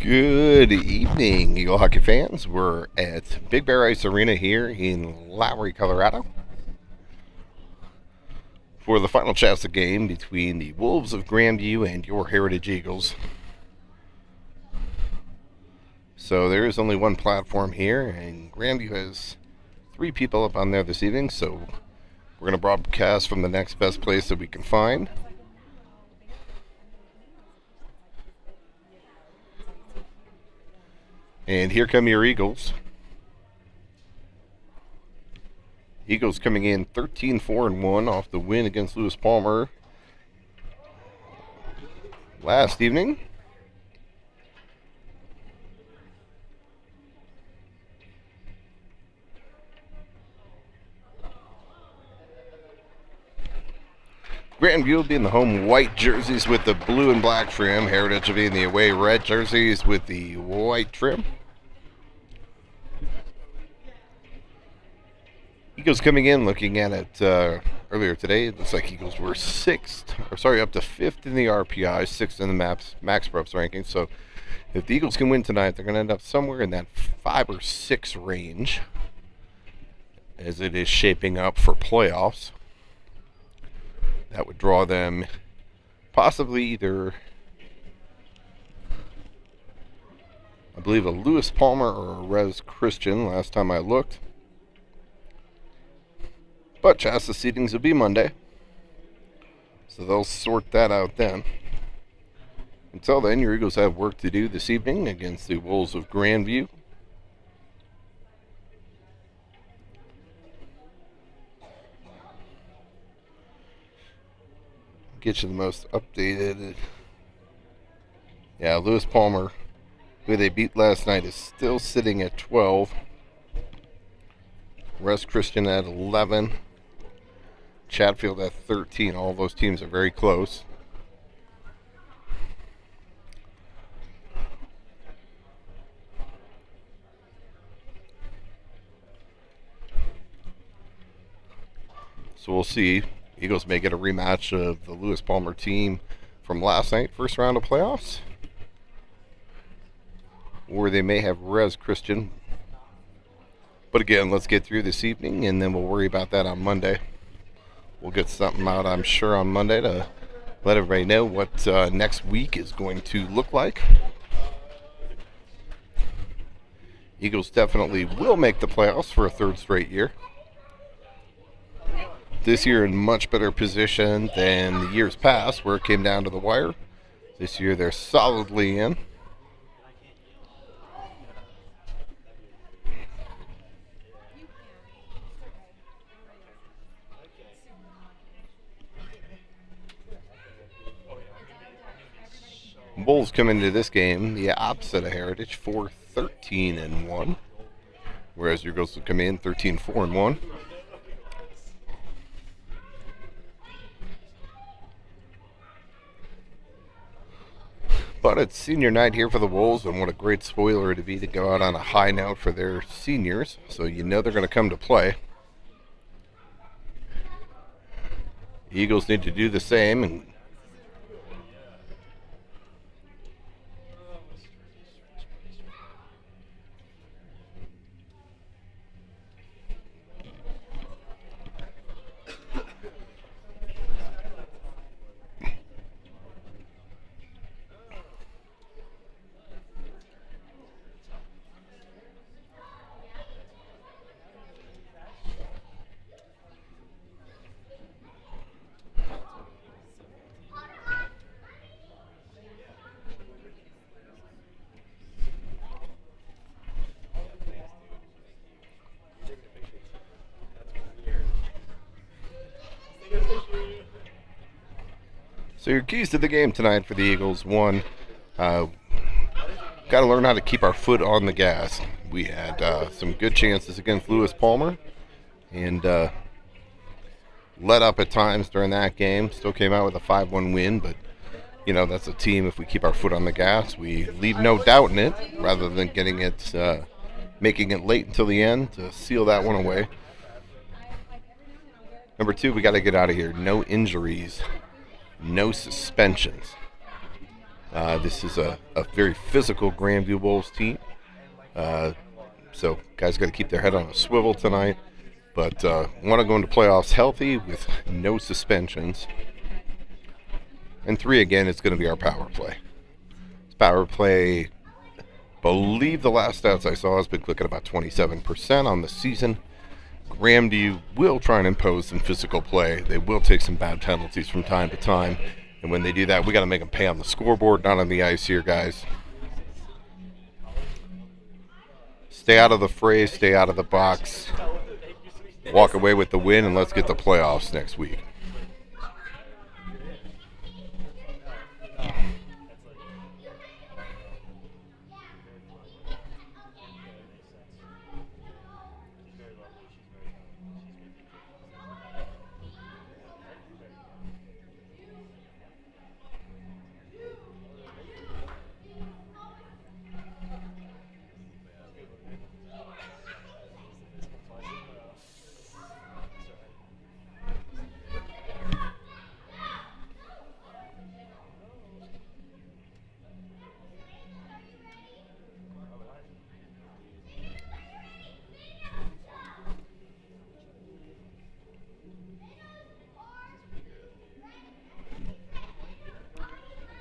Good evening, Eagle hockey fans. We're at Big Bear Ice Arena here in Lowry, Colorado for the final CHSAA game between the Wolves of Grandview and your Heritage Eagles. So there is only one platform here, and Grandview has 3 people up on there this evening, so we're going to broadcast from the next best place that we can find. And here come your Eagles. Eagles coming in 13-4-1 off the win against Lewis Palmer last evening. Grandview will be in the home white jerseys with the blue and black trim. Heritage will be in the away red jerseys with the white trim. Eagles coming in, looking at it earlier today, it looks like Eagles were up to 5th in the RPI, 6th in the Max Preps ranking. So if the Eagles can win tonight, they're going to end up somewhere in that 5 or 6 range as it is shaping up for playoffs. That would draw them possibly either, I believe, a Lewis Palmer or a Res Christian last time I looked. But CHSAA seedings will be Monday, so they'll sort that out then. Until then, your Eagles have work to do this evening against the Wolves of Grandview. Get you the most updated. Yeah, Lewis Palmer, who they beat last night, is still sitting at 12. Res Christian at 11. Chatfield at 13. All those teams are very close. So we'll see. Eagles may get a rematch of the Lewis Palmer team from last night, first round of playoffs. Or they may have Res Christian. But again, let's get through this evening, and then we'll worry about that on Monday. We'll get something out, I'm sure, on Monday to let everybody know what next week is going to look like. Eagles definitely will make the playoffs for a 3rd straight year. This year in much better position than the years past, where it came down to the wire. This year they're solidly in. Bulls come into this game the opposite of Heritage, 4-13-1, whereas your Eagles will come in 13-4-1. But it's senior night here for the Wolves, and what a great spoiler to be to go out on a high note for their seniors, so you know they're going to come to play. The Eagles need to do the same, and so your keys to the game tonight for the Eagles: 1, got to learn how to keep our foot on the gas. We had some good chances against Lewis Palmer, and let up at times during that game. Still came out with a 5-1 win, but you know, that's a team. If we keep our foot on the gas, we leave no doubt in it, rather than getting it, making it late until the end to seal that one away. Number 2, we got to get out of here. No injuries. No suspensions. This is a very physical Grandview Wolves team. So guys got to keep their head on a swivel tonight. But want to go into playoffs healthy with no suspensions. And 3, again, it's going to be our power play. Power play, believe the last stats I saw has been clicking about 27% on the season. Grandview will try and impose some physical play. They will take some bad penalties from time to time. And when they do that, we got to make them pay on the scoreboard, not on the ice here, guys. Stay out of the fray, stay out of the box. Walk away with the win, and let's get the playoffs next week.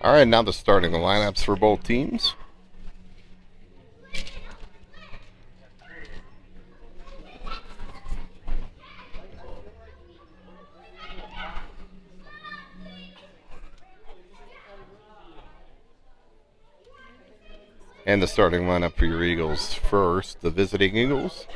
All right, now the starting lineups for both teams. And the starting lineup for your Eagles first, the visiting Eagles.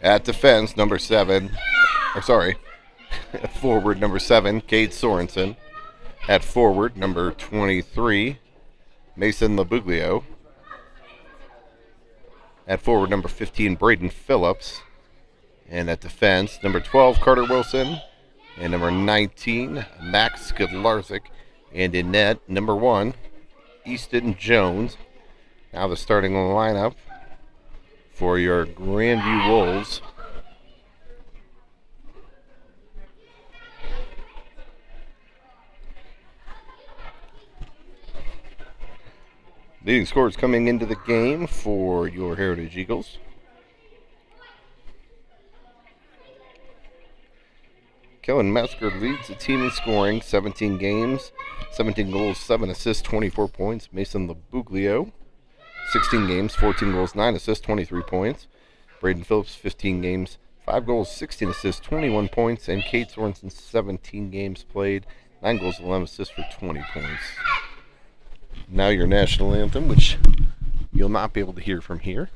At defense, number 7, at forward, number 7, Cade Sorensen. At forward, number 23, Mason Labuglio. At forward, number 15, Braden Phillips. And at defense, number 12, Carter Wilson. And number 19, Max Skidlarzik. And in net, number 1, Easton Jones. Now the starting lineup for your Grandview Wolves. Leading scorers coming into the game for your Heritage Eagles. Kellen Mesker leads the team in scoring, 17 games, 17 goals, 7 assists, 24 points. Mason Labuglio, 16 games, 14 goals, 9 assists, 23 points. Braden Phillips, 15 games, 5 goals, 16 assists, 21 points. And Cade Sorensen, 17 games played, 9 goals, 11 assists for 20 points. Now your national anthem, which you'll not be able to hear from here.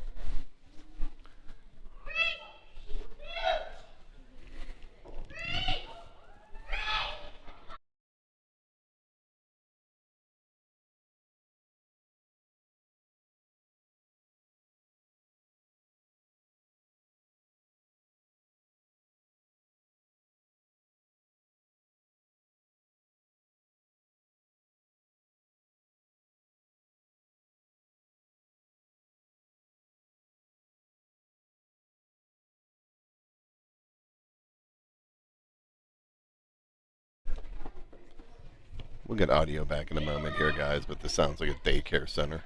We'll get audio back in a moment here, guys, but this sounds like a daycare center.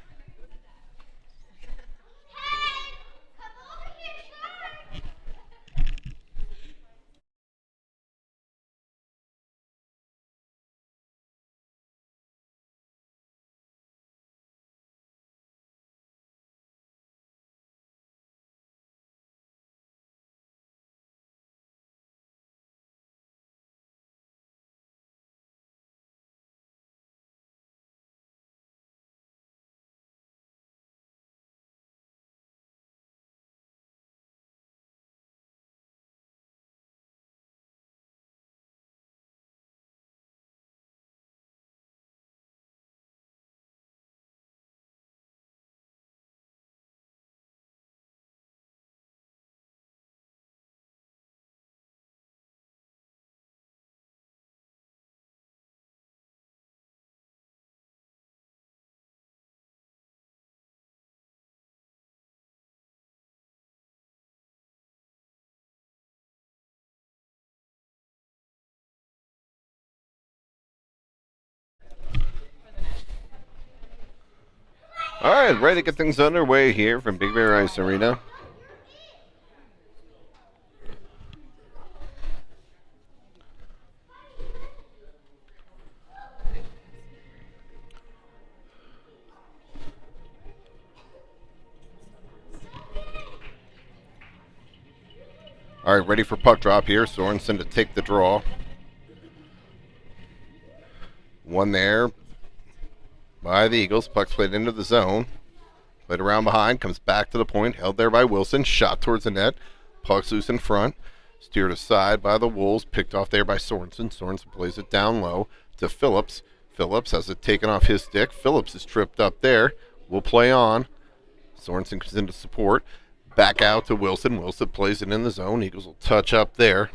All right, ready to get things underway here from Big Bear Ice Arena. All right, ready for puck drop here. Sorensen to take the draw. One there by the Eagles. Puck's played into the zone. Played around behind, comes back to the point. Held there by Wilson. Shot towards the net. Puck's loose in front. Steered aside by the Wolves. Picked off there by Sorensen. Sorensen plays it down low to Phillips. Phillips has it taken off his stick. Phillips is tripped up there. Will play on. Sorensen comes into support. Back out to Wilson. Wilson plays it in the zone. Eagles will touch up there.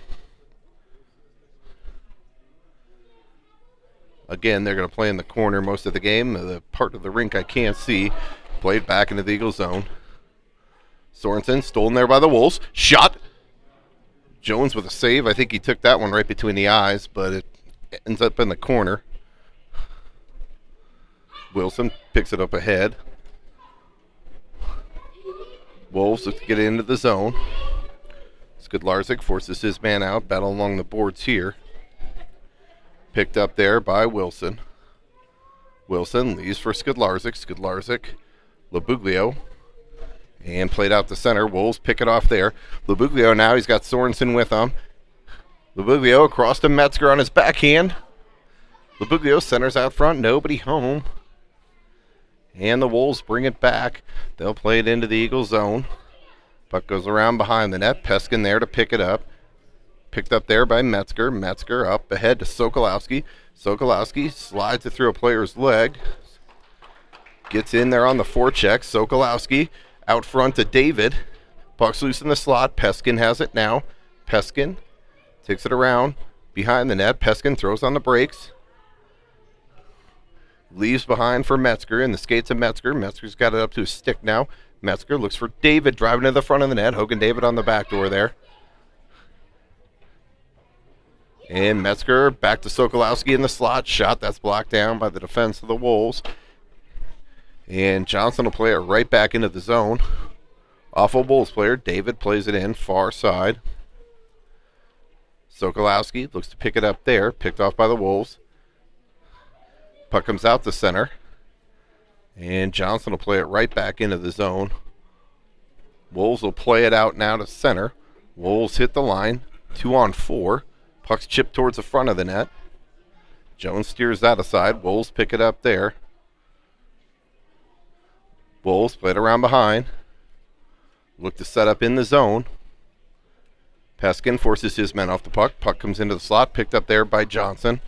Again, they're going to play in the corner most of the game. The part of the rink I can't see. Played back into the Eagles zone. Sorensen stolen there by the Wolves. Shot. Jones with a save. I think he took that one right between the eyes, but it ends up in the corner. Wilson picks it up ahead. Wolves look to get into the zone. Skidlarczyk forces his man out. Battle along the boards here. Picked up there by Wilson. Wilson leaves for Skidlarczyk. Skidlarczyk, Labuglio, and played out the center. Wolves pick it off there. Labuglio now, he's got Sorensen with him. Labuglio across to Metzger on his backhand. Labuglio centers out front. Nobody home. And the Wolves bring it back. They'll play it into the Eagles zone. Puck goes around behind the net. Peskin there to pick it up. Picked up there by Metzger. Metzger up ahead to Sokolowski. Sokolowski slides it through a player's leg. Gets in there on the forecheck. Sokolowski out front to David. Puck's loose in the slot. Peskin has it now. Peskin takes it around behind the net. Peskin throws on the brakes. Leaves behind for Metzger in the skates of Metzger. Metzger's got it up to his stick now. Metzger looks for David driving to the front of the net. Hogan David on the back door there. And Metzger back to Sokolowski in the slot. Shot that's blocked down by the defense of the Wolves. And Johnson will play it right back into the zone. Off a Wolves player. David plays it in far side. Sokolowski looks to pick it up there. Picked off by the Wolves. Puck comes out the center. And Johnson will play it right back into the zone. Wolves will play it out now to center. Wolves hit the line. 2-on-4. Puck's chipped towards the front of the net. Jones steers that aside. Wolves pick it up there. Wolves play it around behind. Look to set up in the zone. Peskin forces his men off the puck. Puck comes into the slot. Picked up there by Johnson.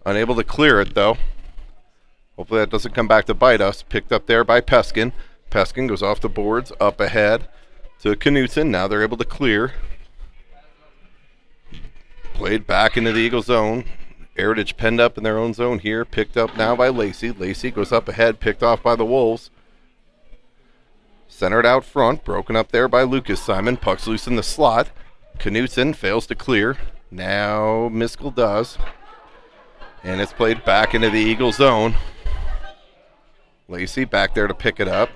Unable to clear it, though. Hopefully that doesn't come back to bite us. Picked up there by Peskin. Peskin goes off the boards, up ahead to Knutson. Now they're able to clear. Played back into the Eagle zone. Heritage penned up in their own zone here. Picked up now by Lacey. Lacey goes up ahead, picked off by the Wolves. Centered out front, broken up there by Lucas Simon. Puck's loose in the slot. Knutson fails to clear. Now Miskell does. And it's played back into the Eagle zone. Lacey back there to pick it up.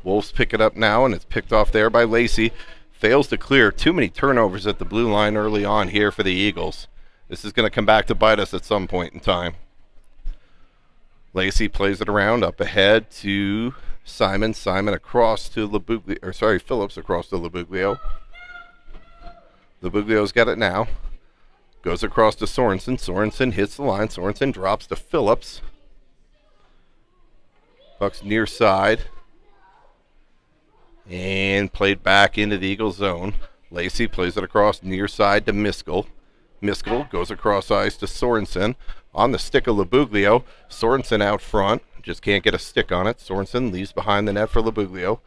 Wolves pick it up now, and it's picked off there by Lacey. Fails to clear. Too many turnovers at the blue line early on here for the Eagles. This is going to come back to bite us at some point in time. Lacey plays it around up ahead to Simon. Simon across to Phillips across to Labuglio. Labuglio's got it now. Goes across to Sorensen. Sorensen hits the line. Sorensen drops to Phillips. Puck's near side. And played back into the Eagle zone. Lacey plays it across near side to Miskell. Miskell goes across ice to Sorensen. On the stick of Labuglio. Sorensen out front. Just can't get a stick on it. Sorensen leaves behind the net for Labuglio.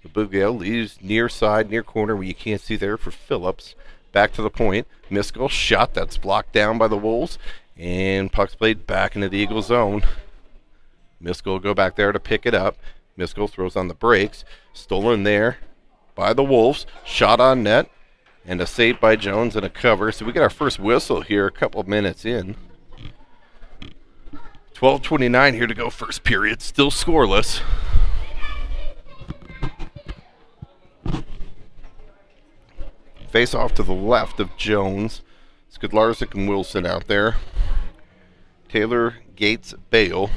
Labuglio leaves near side, near corner where you can't see there for Phillips. Back to the point. Miskell shot that's blocked down by the Wolves. And puck's played back into the Eagle zone. Miskell will go back there to pick it up. Miskell throws on the brakes. Stolen there by the Wolves. Shot on net. And a save by Jones and a cover. So we get our first whistle here a couple minutes in. 12:29 here to go first period. Still scoreless. Face off to the left of Jones. Skidlarczyk and Wilson out there. Taylor, Gates, Bale.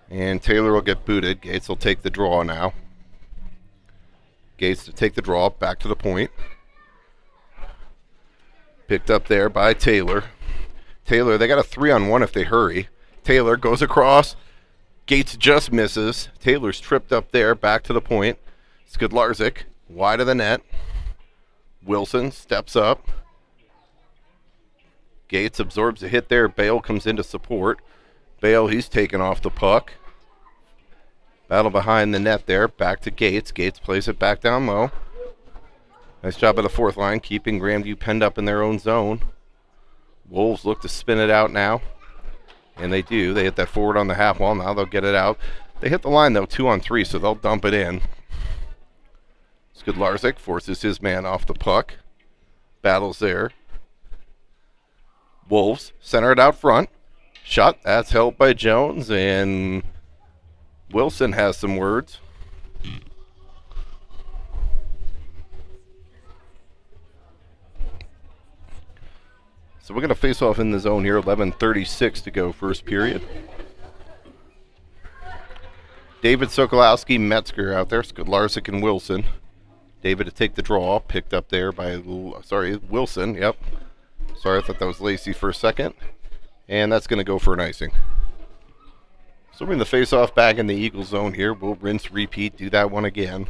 And Taylor will get booted. Gates will take the draw now. Gates to take the draw. Back to the point. Picked up there by Taylor. Taylor, they got a 3-on-1 if they hurry. Taylor goes across. Gates just misses. Taylor's tripped up there. Back to the point. Skidlarczyk wide of the net. Wilson steps up. Gates absorbs a hit there. Bale comes in to support. Bale, he's taken off the puck. Battle behind the net there. Back to Gates. Gates plays it back down low. Nice job of the fourth line, keeping Grandview penned up in their own zone. Wolves look to spin it out now. And they do. They hit that forward on the half wall. Now they'll get it out. They hit the line, though, 2-on-3, so they'll dump it in. Skidlarczyk forces his man off the puck. Battles there. Wolves center it out front. Shot. That's held by Jones, and Wilson has some words. So we're going to face off in the zone here. 11:36 to go first period. David, Sokolowski, Metzger out there. Skidlarczyk and Wilson. David to take the draw. Picked up there by, Wilson. Yep. Sorry, I thought that was Lacey for a second. And that's going to go for an icing. So we're in the face-off back in the Eagle zone here. We'll rinse, repeat, do that one again.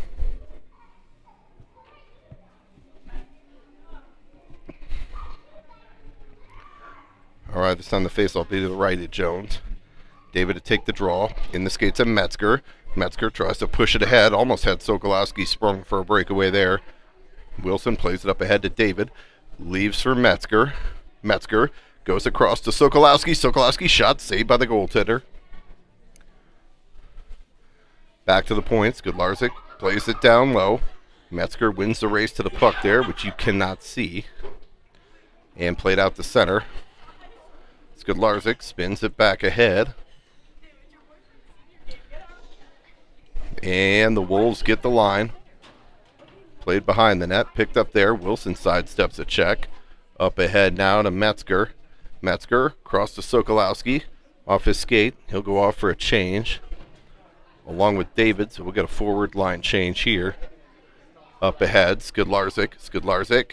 All right, this time the face-off be to the right of Jones. David to take the draw. In the skates of Metzger. Metzger tries to push it ahead. Almost had Sokolowski sprung for a breakaway there. Wilson plays it up ahead to David. Leaves for Metzger. Metzger goes across to Sokolowski. Sokolowski shot saved by the goaltender. Back to the point. Skidlarczyk plays it down low. Metzger wins the race to the puck there, which you cannot see. And played out the center. Skidlarczyk spins it back ahead. And the Wolves get the line. Played behind the net. Picked up there. Wilson sidesteps a check. Up ahead now to Metzger. Metzger across to Sokolowski. Off his skate. He'll go off for a change. Along with David, so we'll get a forward line change here. Up ahead, Skidlarczyk. Skidlarczyk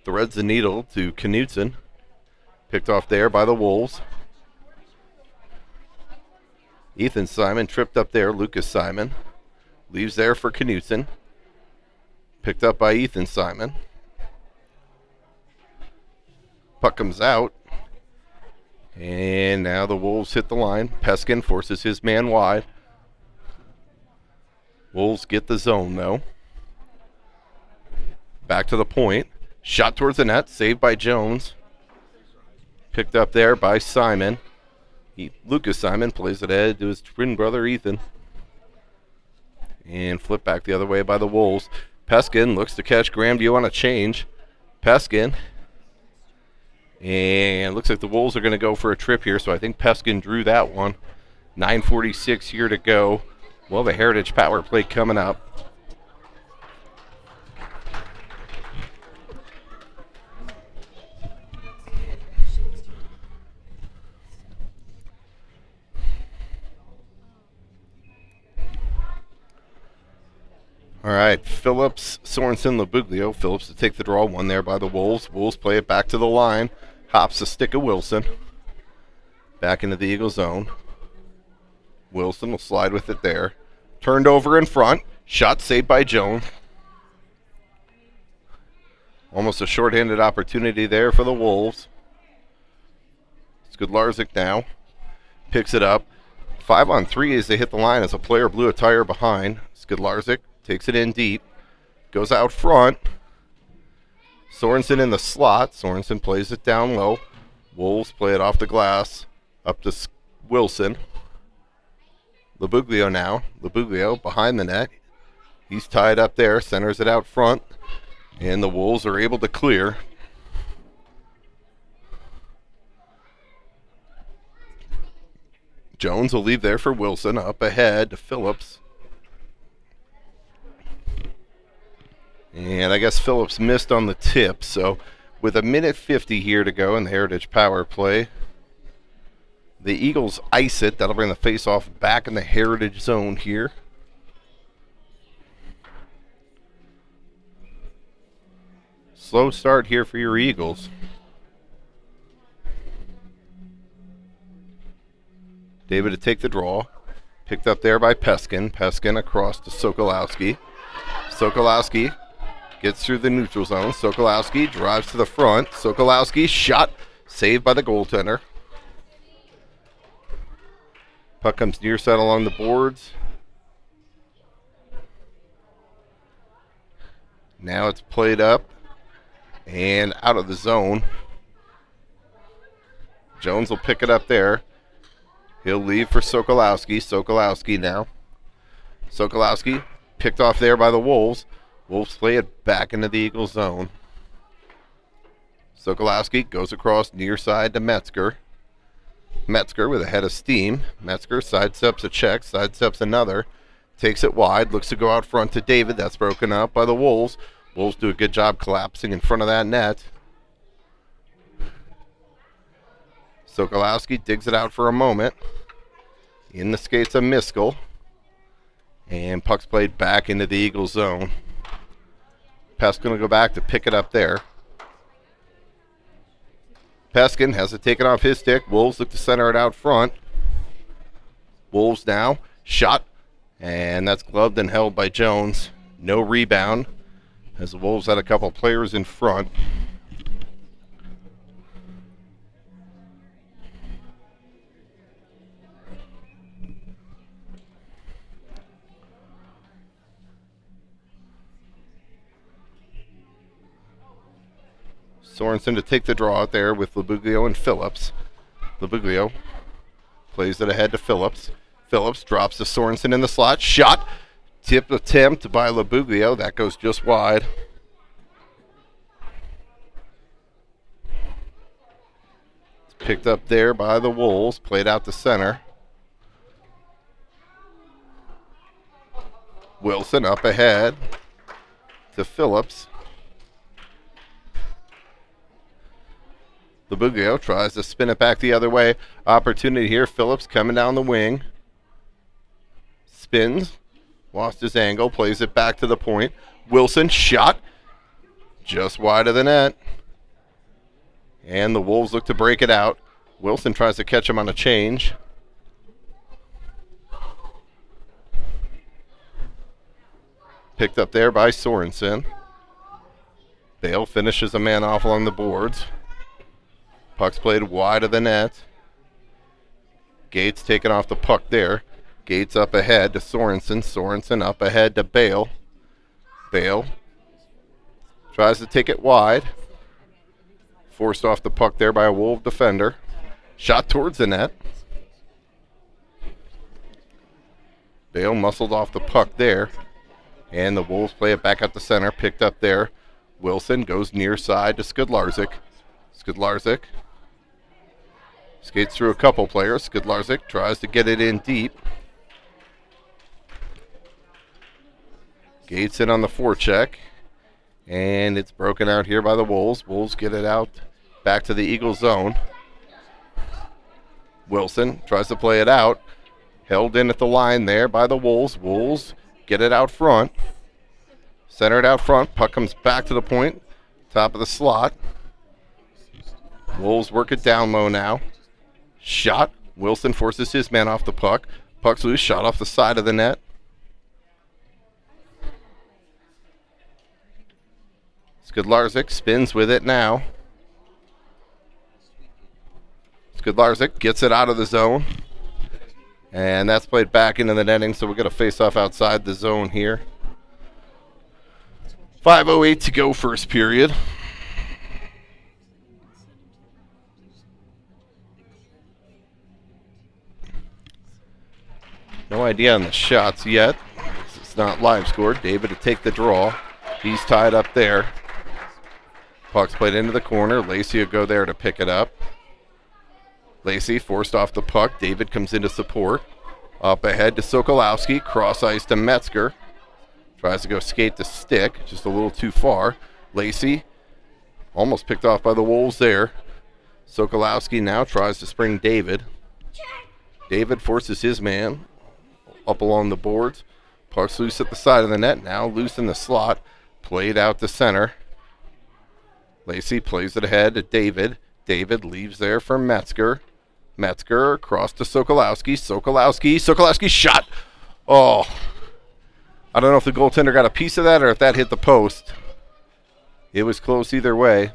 threads the needle to Knutson. Picked off there by the Wolves. Ethan Simon tripped up there. Lucas Simon leaves there for Knutson. Picked up by Ethan Simon. Puck comes out. And now the Wolves hit the line. Peskin forces his man wide. Wolves get the zone, though. Back to the point. Shot towards the net. Saved by Jones. Picked up there by Simon. Lucas Simon plays it ahead to his twin brother, Ethan. And flipped back the other way by the Wolves. Peskin looks to catch Grandview on a change. Peskin. And looks like the Wolves are going to go for a trip here, so I think Peskin drew that one. 9:46 here to go. We'll have a Heritage power play coming up. All right, Phillips, Sorensen, Labuglio. Phillips to take the draw, one there by the Wolves. Wolves play it back to the line. Hops the stick of Wilson. Back into the Eagle zone. Wilson will slide with it there. Turned over in front. Shot saved by Jones. Almost a shorthanded opportunity there for the Wolves. Skidlarczyk now. Picks it up. 5-on-3 as they hit the line as a player blew a tire behind. Skidlarczyk takes it in deep. Goes out front. Sorensen in the slot. Sorensen plays it down low. Wolves play it off the glass. Up to Wilson. Labuglio now. Labuglio behind the net. He's tied up there. Centers it out front. And the Wolves are able to clear. Jones will leave there for Wilson. Up ahead to Phillips. And I guess Phillips missed on the tip, so with 1:50 here to go in the Heritage power play, the Eagles ice it. That'll bring the face-off back in the Heritage zone here. Slow start here for your Eagles. David to take the draw. Picked up there by Peskin. Peskin across to Sokolowski. Sokolowski gets through the neutral zone. Sokolowski drives to the front. Sokolowski shot. Saved by the goaltender. Puck comes near side along the boards. Now it's played up and out of the zone. Jones will pick it up there. He'll leave for Sokolowski. Sokolowski now. Sokolowski picked off there by the Wolves. Wolves play it back into the Eagles zone. Sokolowski goes across near side to Metzger. Metzger with a head of steam. Metzger sidesteps a check, sidesteps another. Takes it wide, looks to go out front to David. That's broken up by the Wolves. Wolves do a good job collapsing in front of that net. Sokolowski digs it out for a moment. In the skates of Miskell. And puck's played back into the Eagles zone. Peskin will go back to pick it up there. Peskin has it taken off his stick. Wolves look to center it out front. Wolves now. Shot. And that's gloved and held by Jones. No rebound. As the Wolves had a couple players in front. Sorensen to take the draw out there with Labuglio and Phillips. Labuglio plays it ahead to Phillips. Phillips drops to Sorensen in the slot. Shot. Tip attempt by Labuglio. That goes just wide. It's picked up there by the Wolves. Played out to center. Wilson up ahead to Phillips. Labuglio tries to spin it back the other way. Opportunity here. Phillips coming down the wing. Spins. Lost his angle. Plays it back to the point. Wilson shot. Just wide of the net. And the Wolves look to break it out. Wilson tries to catch him on a change. Picked up there by Sorensen. Bale finishes a man off along the boards. Puck's played wide of the net. Gates taking off the puck there. Gates up ahead to Sorensen. Sorensen up ahead to Bale. Bale tries to take it wide. Forced off the puck there by a Wolf defender. Shot towards the net. Bale muscled off the puck there. And the Wolves play it back up the center. Picked up there. Wilson goes near side to Skudlarczyk. Skudlarczyk skates through a couple players. Skudlarczyk tries to get it in deep. Gates in on the forecheck. And it's broken out here by the Wolves. Wolves get it out back to the Eagles zone. Wilson tries to play it out. Held in at the line there by the Wolves. Wolves get it out front. Center it out front. Puck comes back to the point. Top of the slot. Wolves work it down low now. Shot. Wilson forces his man off the puck. Puck's loose. Shot off the side of the net. Skudlarczyk spins with it now. Skudlarczyk gets it out of the zone. And that's played back into the netting, so we're going to face off outside the zone here. 5:08 to go first period. No idea on the shots yet. It's not live scored. David to take the draw. He's tied up there. Puck's played into the corner. Lacey will go there to pick it up. Lacey forced off the puck. David comes into support. Up ahead to Sokolowski. Cross ice to Metzger. Tries to go skate the stick. Just a little too far. Lacey almost picked off by the Wolves there. Sokolowski now tries to spring David. David forces his man up along the boards. Puck's loose at the side of the net. Now loose in the slot. Played out to center. Lacey plays it ahead to David. David leaves there for Metzger. Metzger across to Sokolowski. Sokolowski shot. Oh. I don't know if the goaltender got a piece of that or if that hit the post. It was close either way.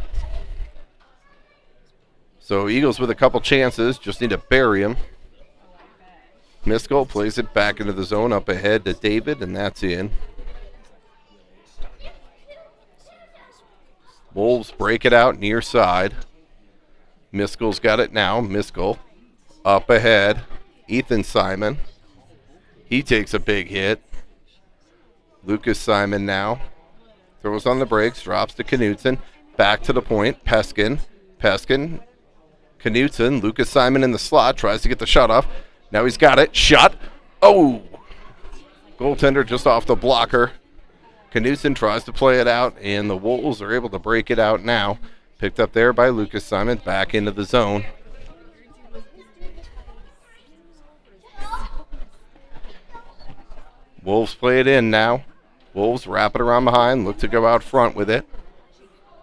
So Eagles with a couple chances. Just need to bury him. Miskell plays it back into the zone up ahead to David, and that's in. Wolves break it out near side. Miskell's got it now. Miskell up ahead. Ethan Simon. He takes a big hit. Lucas Simon now throws on the brakes, drops to Knutson. Back to the point. Peskin. Knutson. Lucas Simon in the slot. Tries to get the shot off. Now he's got it. Shot. Oh! Goaltender just off the blocker. Knutson tries to play it out, and the Wolves are able to break it out now. Picked up there by Lucas Simon. Back into the zone. Wolves play it in now. Wolves wrap it around behind. Look to go out front with it.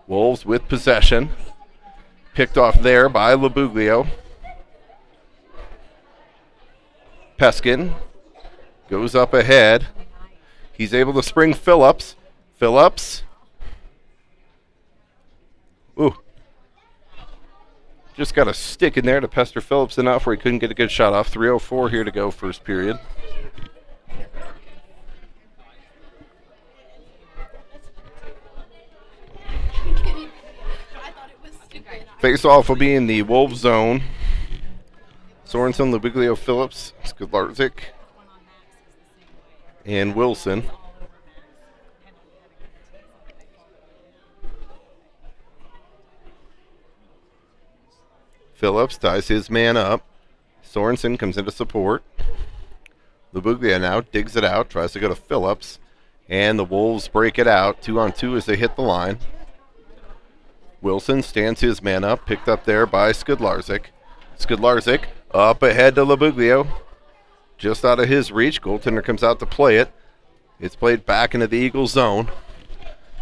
Wolves with possession. Picked off there by Labuglio. Peskin goes up ahead. He's able to spring Phillips. Ooh. Just got a stick in there to pester Phillips enough where he couldn't get a good shot off. 3:04 here to go, first period. Face-off will be in the Wolves zone. Sorensen, Labuglio, Phillips, Skudlarczyk, and Wilson. Phillips ties his man up. Sorensen comes into support. Labuglio now digs it out, tries to go to Phillips, and the Wolves break it out. 2-on-2 as they hit the line. Wilson stands his man up, picked up there by Skudlarczyk. Skudlarczyk up ahead to Labuglio. Just out of his reach. Goaltender comes out to play it. It's played back into the Eagles zone.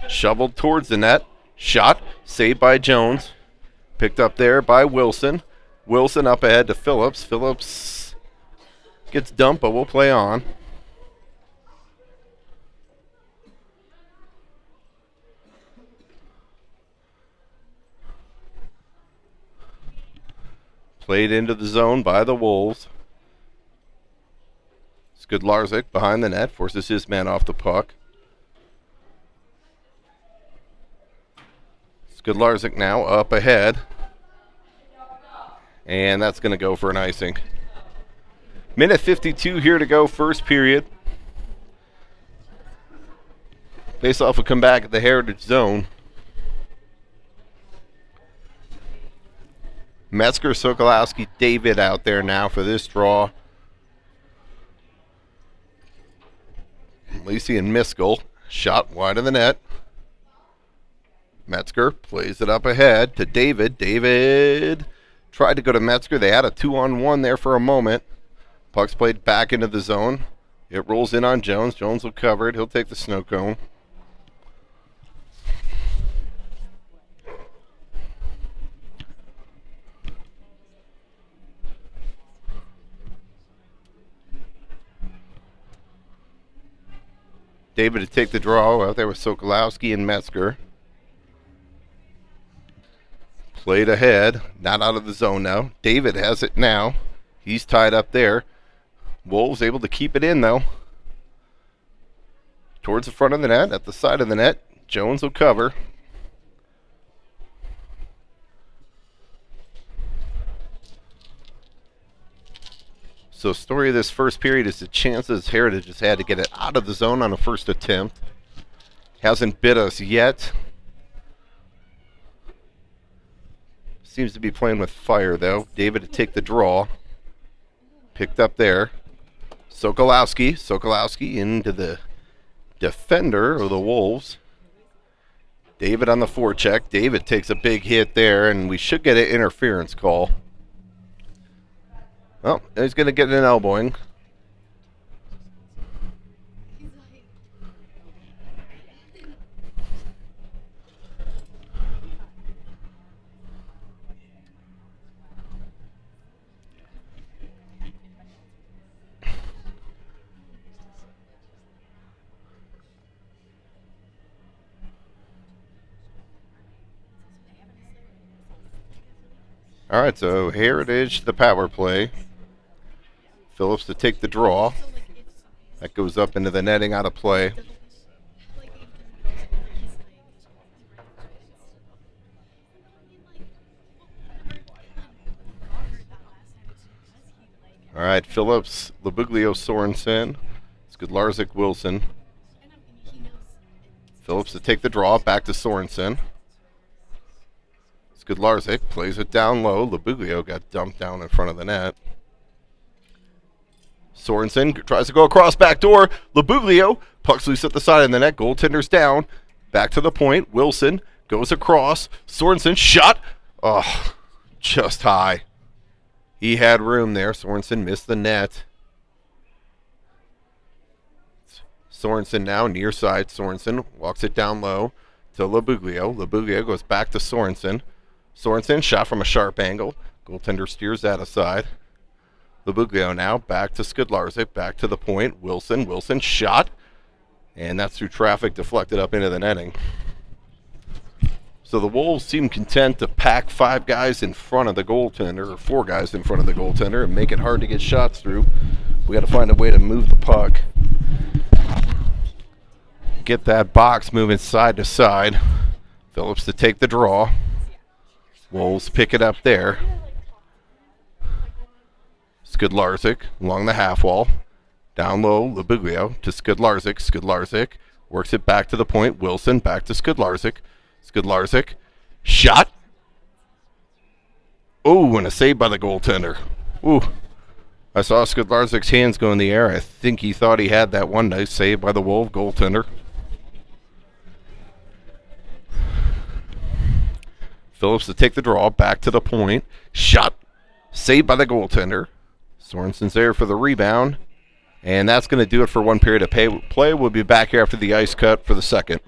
Shoveled towards the net. Shot. Saved by Jones. Picked up there by Wilson. Wilson up ahead to Phillips. Phillips gets dumped, but we'll play on. Played into the zone by the Wolves. Skudlarczyk behind the net, forces his man off the puck. Skudlarczyk now up ahead. And that's going to go for an icing. Minute 52 here to go, first period. Face-off will come back at the Heritage Zone. Metzger, Sokolowski, David out there now for this draw. Lacey and Miskell. Shot wide of the net. Metzger plays it up ahead to David. David tried to go to Metzger. They had a 2-on-1 there for a moment. Puck's played back into the zone. It rolls in on Jones. Jones will cover it. He'll take the snow cone. David to take the draw out there with Sokolowski and Metzger. Played ahead, not out of the zone now. David has it now. He's tied up there. Wolves able to keep it in though. Towards the front of the net, at the side of the net. Jones will cover. So story of this first period is the chances Heritage has had to get it out of the zone on a first attempt. Hasn't bit us yet. Seems to be playing with fire, though. David to take the draw. Picked up there. Sokolowski into the defender of the Wolves. David on the forecheck. David takes a big hit there, and we should get an interference call. Well, he's going to get an elbowing. All right, so Heritage, the power play. Phillips to take the draw. That goes up into the netting, out of play. All right, Phillips, Labuglio, Sorensen. Skudlarczyk, Wilson. Phillips to take the draw, back to Sorensen. Skudlarczyk plays it down low. Labuglio got dumped down in front of the net. Sorensen tries to go across back door. Labuglio, puck's loose at the side of the net. Goaltender's down. Back to the point. Wilson goes across. Sorensen shot. Oh, just high. He had room there. Sorensen missed the net. Sorensen now near side. Sorensen walks it down low to Labuglio. Labuglio goes back to Sorensen. Sorensen shot from a sharp angle. Goaltender steers that aside. Labuglio now back to Skudlarczyk, back to the point. Wilson shot. And that's through traffic, deflected up into the netting. So the Wolves seem content to pack 5 guys in front of the goaltender, or 4 guys in front of the goaltender, and make it hard to get shots through. We got to find a way to move the puck. Get that box moving side to side. Phillips to take the draw. Wolves pick it up there. Skudlarczyk along the half wall. Down low, Labuglio to Skudlarczyk. Skudlarczyk works it back to the point. Wilson back to Skudlarczyk. Skudlarczyk shot. Oh, and a save by the goaltender. Ooh. I saw Skudlarzyk's hands go in the air. I think he thought he had that one. Nice save by the Wolf goaltender. Phillips to take the draw, back to the point. Shot. Saved by the goaltender. Sorensen's there for the rebound. And that's going to do it for one period of play. We'll be back here after the ice cut for the second.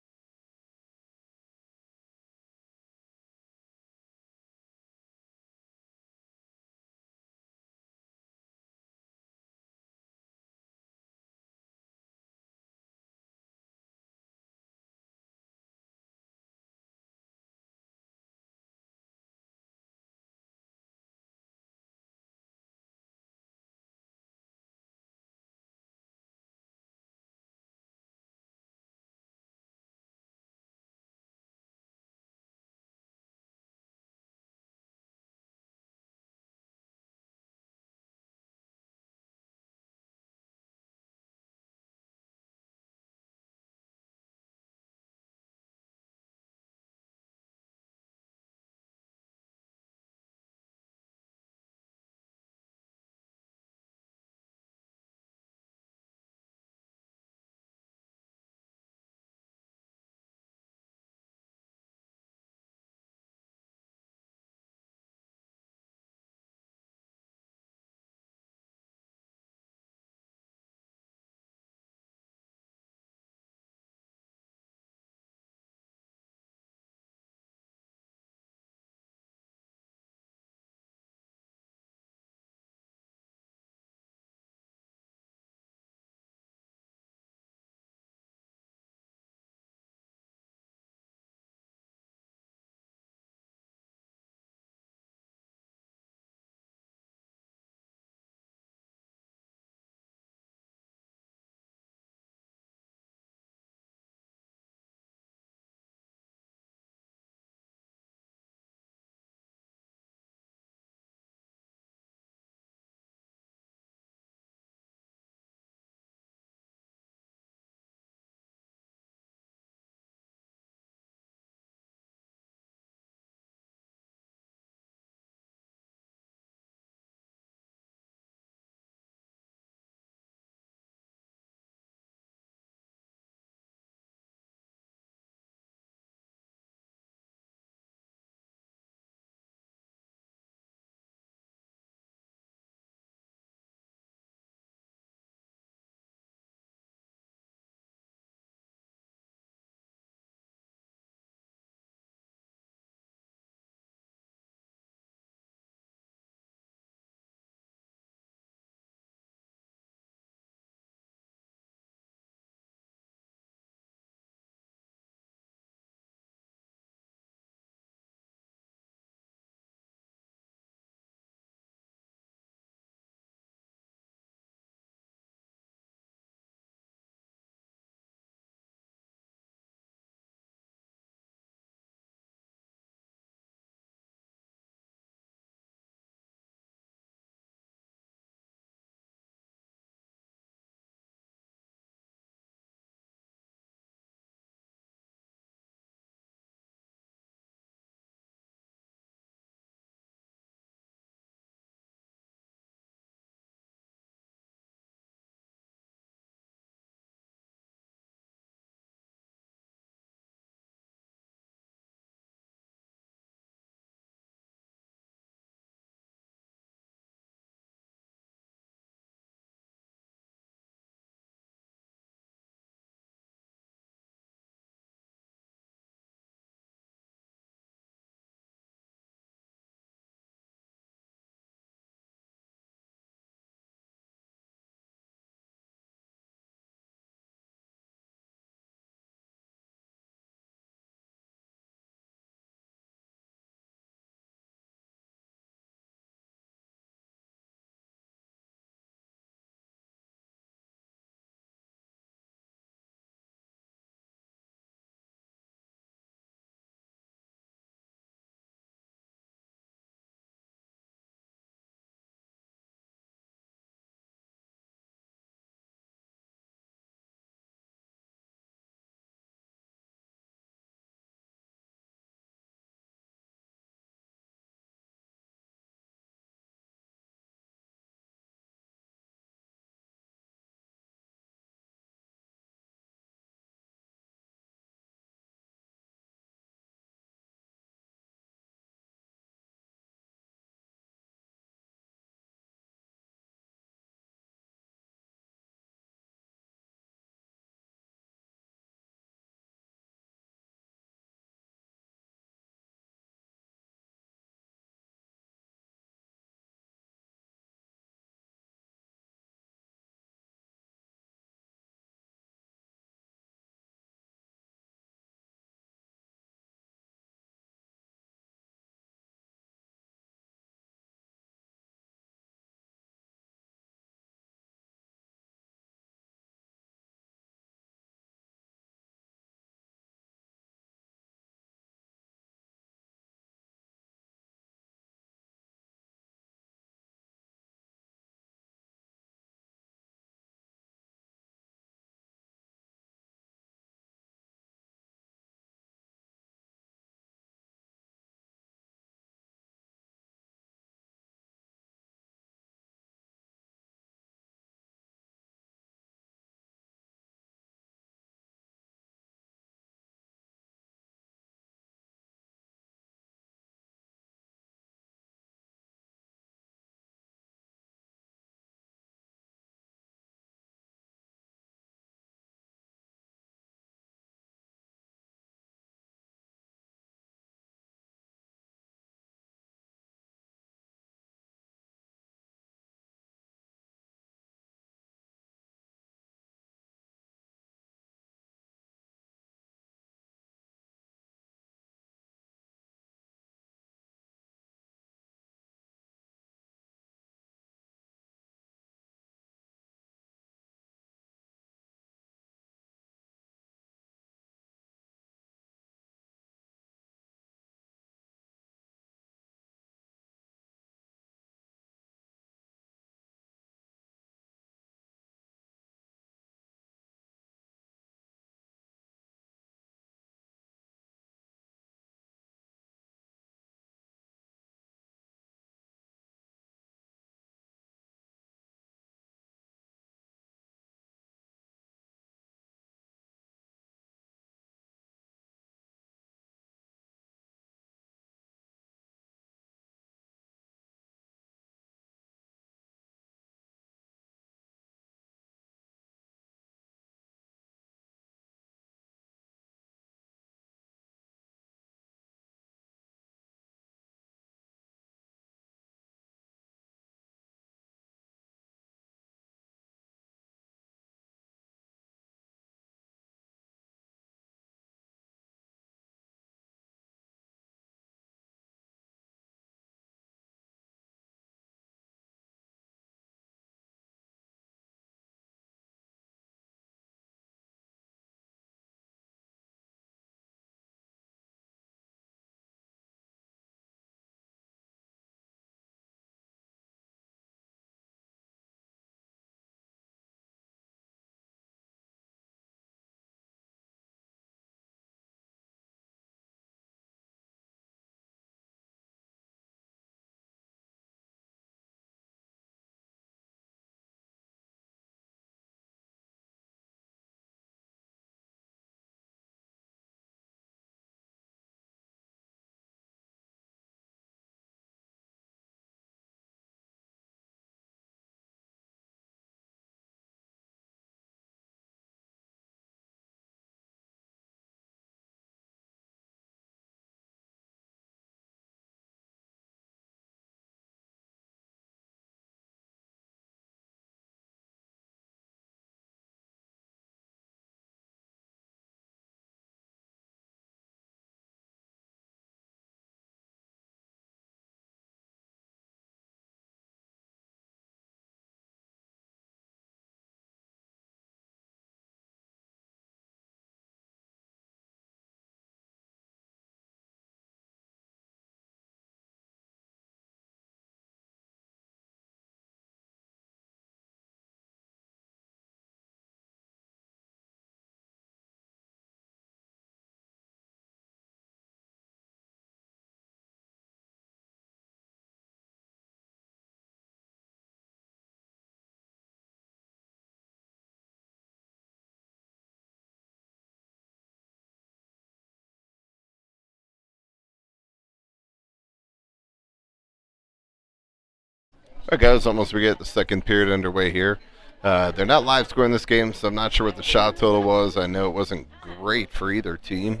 Alright guys, almost we get the second period underway here. They're not live scoring this game, so I'm not sure what the shot total was. I know it wasn't great for either team.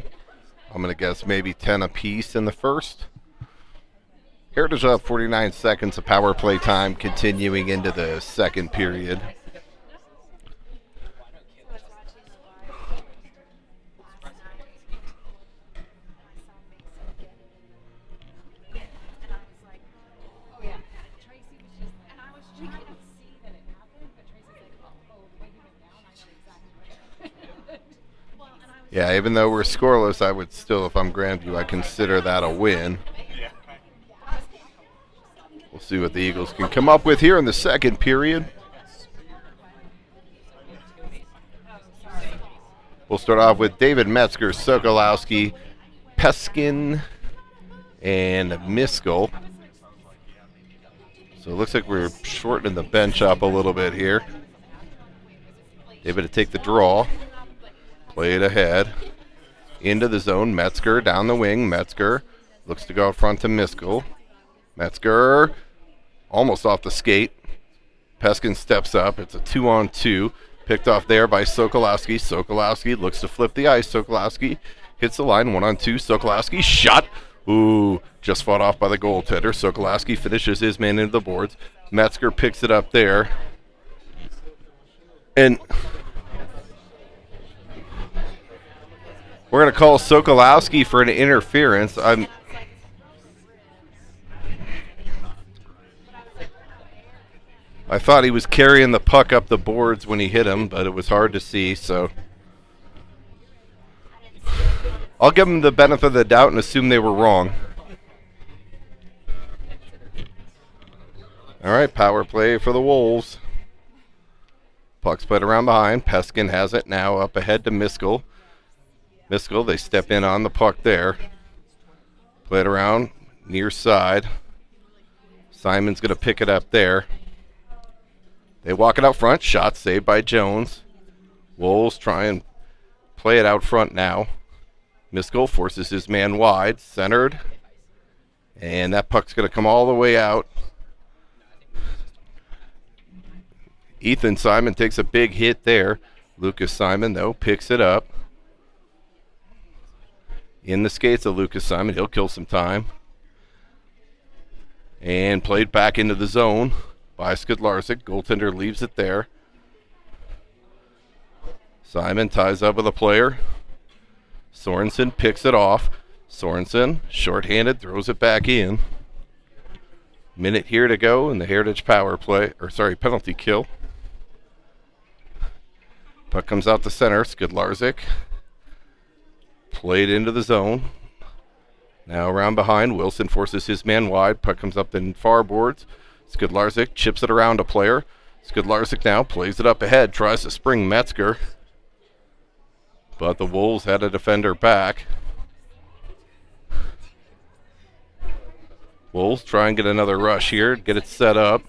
I'm going to guess maybe 10 apiece in the first. Heritage up 49 seconds of power play time continuing into the second period. Yeah, even though we're scoreless, I would still, if I'm Grandview, I consider that a win. We'll see what the Eagles can come up with here in the second period. We'll start off with David Metzger, Sokolowski, Peskin, and Miskell. So it looks like we're shortening the bench up a little bit here. David to take the draw. Play it ahead. Into the zone. Metzger down the wing. Metzger looks to go out front to Miskell. Metzger almost off the skate. Peskin steps up. It's a 2-on-2. Picked off there by Sokolowski. Sokolowski looks to flip the ice. Sokolowski hits the line. 1-on-2. Sokolowski shot. Ooh, just fought off by the goaltender. Sokolowski finishes his man into the boards. Metzger picks it up there. And we're going to call Sokolowski for an interference. I thought he was carrying the puck up the boards when he hit him, but it was hard to see, so I'll give him the benefit of the doubt and assume they were wrong. All right, power play for the Wolves. Puck's put around behind. Peskin has it now up ahead to Miskell. Miskell, they step in on the puck there. Play it around near side. Simon's going to pick it up there. They walk it out front. Shot saved by Jones. Wolves try and play it out front now. Miskell forces his man wide. Centered. And that puck's going to come all the way out. Ethan Simon takes a big hit there. Lucas Simon, though, picks it up. In the skates of Lucas Simon. He'll kill some time. And played back into the zone by Skidlarczyk. Goaltender leaves it there. Simon ties up with a player. Sorensen picks it off. Sorensen, shorthanded, throws it back in. Minute here to go in the Heritage penalty kill. Puck comes out to center. Skidlarczyk. Played into the zone. Now around behind. Wilson forces his man wide. Puck comes up in far boards. Skidlarczyk chips it around a player. Skidlarczyk now plays it up ahead. Tries to spring Metzger. But the Wolves had a defender back. Wolves try and get another rush here. Get it set up.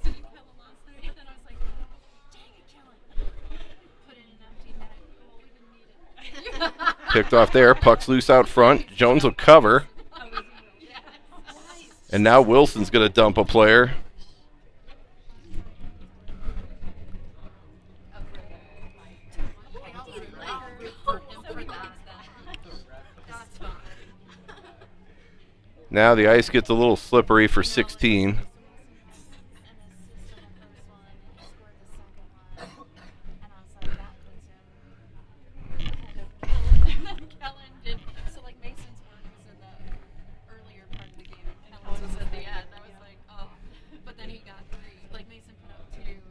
Picked off there. Puck's loose out front. Jones will cover. And now Wilson's going to dump a player. Now the ice gets a little slippery for 16.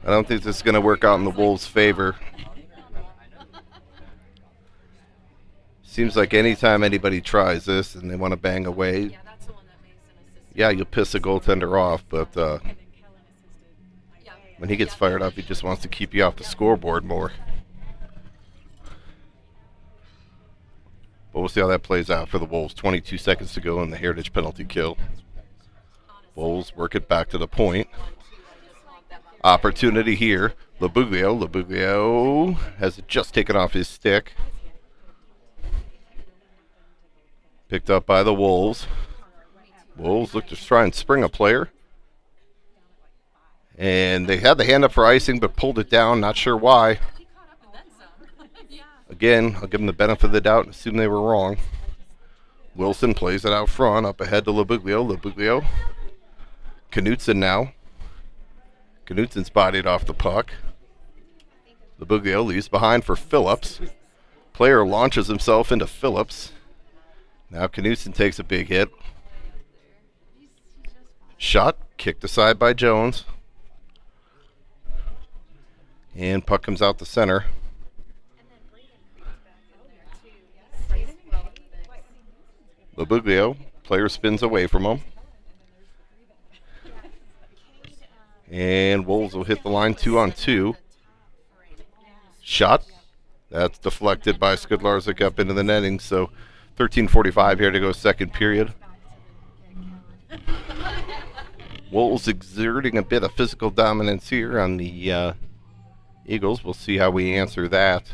I don't think this is going to work out in the Wolves' favor. Seems like anytime anybody tries this and they want to bang away, yeah, you'll piss the goaltender off, but when he gets fired up, he just wants to keep you off the scoreboard more. But we'll see how that plays out for the Wolves. 22 seconds to go in the Heritage penalty kill. Wolves work it back to the point. Opportunity here. Labuglio has it just taken off his stick. Picked up by the Wolves. Wolves look to try and spring a player. And they had the hand up for icing, but pulled it down. Not sure why. Again, I'll give them the benefit of the doubt and assume they were wrong. Wilson plays it out front, up ahead to Labuglio. Labuglio. Knutson now. Knutson's bodied off the puck. Labuglio leaves behind for Phillips. Player launches himself into Phillips. Now Knutson takes a big hit. Shot, kicked aside by Jones. And puck comes out the center. Labuglio, player spins away from him. And Wolves will hit the line 2-on-2. Shot. That's deflected by Skudlarczyk up into the netting. So 13:45 here to go second period. Wolves exerting a bit of physical dominance here on the Eagles. We'll see how we answer that.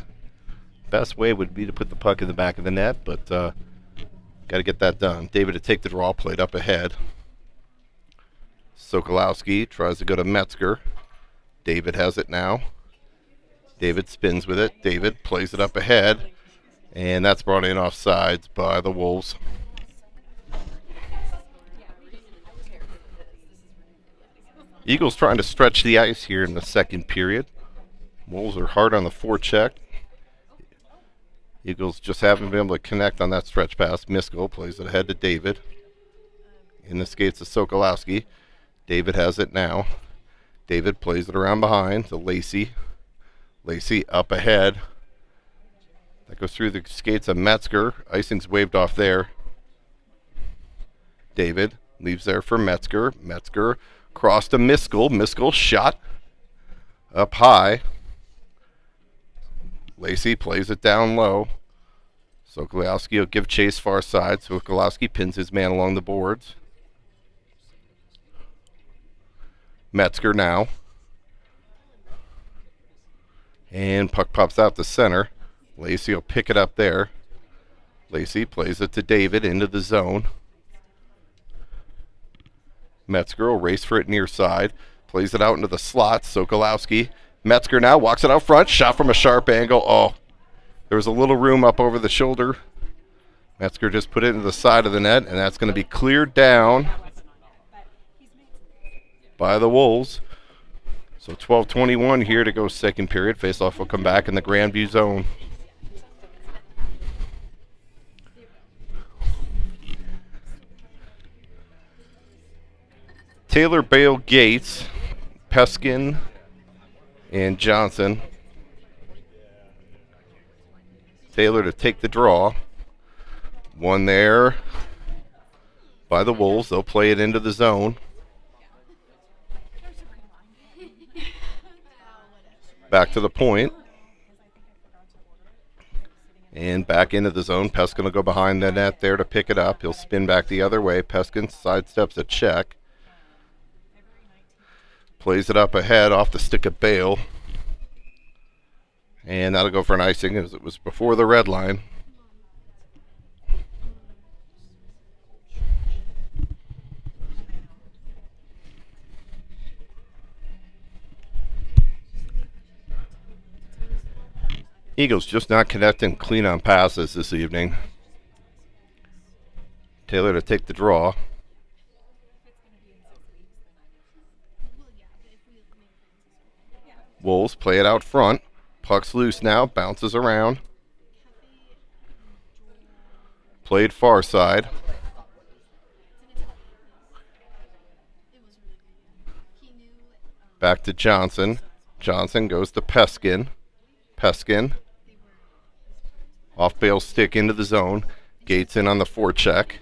Best way would be to put the puck in the back of the net, but got to get that done. David to take the draw, played up ahead. Sokolowski tries to go to Metzger. David has it now. David spins with it. David plays it up ahead. And that's brought in offsides by the Wolves. Eagles trying to stretch the ice here in the second period. Wolves are hard on the forecheck. Eagles just haven't been able to connect on that stretch pass. Miskell plays it ahead to David. In the skates of Sokolowski. David has it now. David plays it around behind to Lacey. Lacey up ahead. That goes through the skates of Metzger. Icing's waved off there. David leaves there for Metzger. Metzger cross to Miskell. Miskell shot up high. Lacey plays it down low. Sokolowski will give chase far side. Sokolowski pins his man along the boards. Metzger now. And puck pops out the center. Lacey will pick it up there. Lacey plays it to David into the zone. Metzger will race for it near side. Plays it out into the slot. Sokolowski. Metzger now walks it out front. Shot from a sharp angle. Oh, there was a little room up over the shoulder. Metzger just put it into the side of the net, and that's going to be cleared down by the Wolves. So 12:21 here to go second period. Faceoff will come back in the Gransview zone. Taylor, Bale, Gates, Peskin, and Johnson. Taylor to take the draw. One there by the Wolves. They'll play it into the zone. Back to the point. And back into the zone. Peskin will go behind the net there to pick it up. He'll spin back the other way. Peskin sidesteps a check. Plays it up ahead off the stick of Bale. And that'll go for an icing as it was before the red line. Eagles just not connecting clean on passes this evening. Taylor to take the draw. Wolves play it out front. Puck's loose now, bounces around. Played far side. Back to Johnson. Johnson goes to Peskin. Peskin. Off Bale's stick into the zone. Gates in on the forecheck.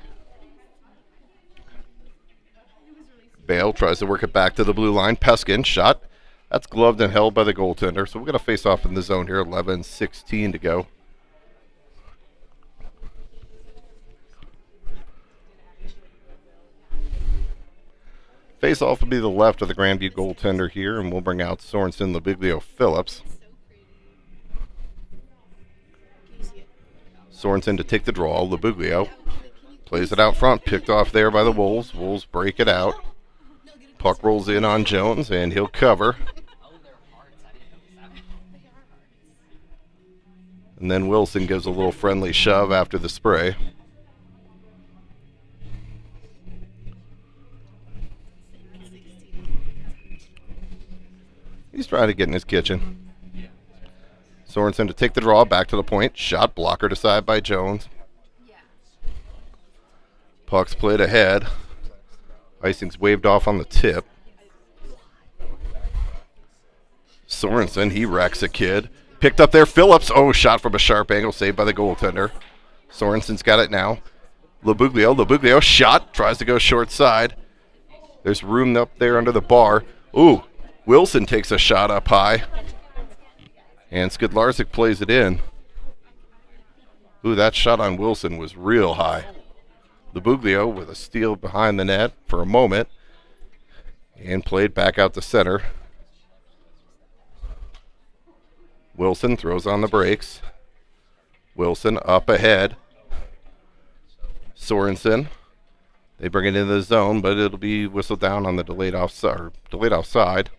Bale tries to work it back to the blue line. Peskin, shot. That's gloved and held by the goaltender. So we're going to face off in the zone here. 11:16 to go. Face off will be the left of the Grandview goaltender here, and we'll bring out Sorensen, Labuglio, Phillips. Sorensen to take the draw. Labuglio plays it out front, picked off there by the Wolves. Wolves break it out. Puck rolls in on Jones, and he'll cover. And then Wilson gives a little friendly shove after the spray. He's trying to get in his kitchen. Sorensen to take the draw, back to the point. Shot blocker to side by Jones. Puck's played ahead. Icing's waved off on the tip. Sorensen, he wrecks a kid. Picked up there, Phillips. Oh, shot from a sharp angle, saved by the goaltender. Sorensen's got it now. Labuglio, shot, tries to go short side. There's room up there under the bar. Ooh, Wilson takes a shot up high. And Skidlarczyk plays it in. Ooh, that shot on Wilson was real high. Labuglio with a steal behind the net for a moment. And played back out to center. Wilson throws on the brakes. Wilson up ahead. Sorensen. They bring it into the zone, but it'll be whistled down on the delayed offside.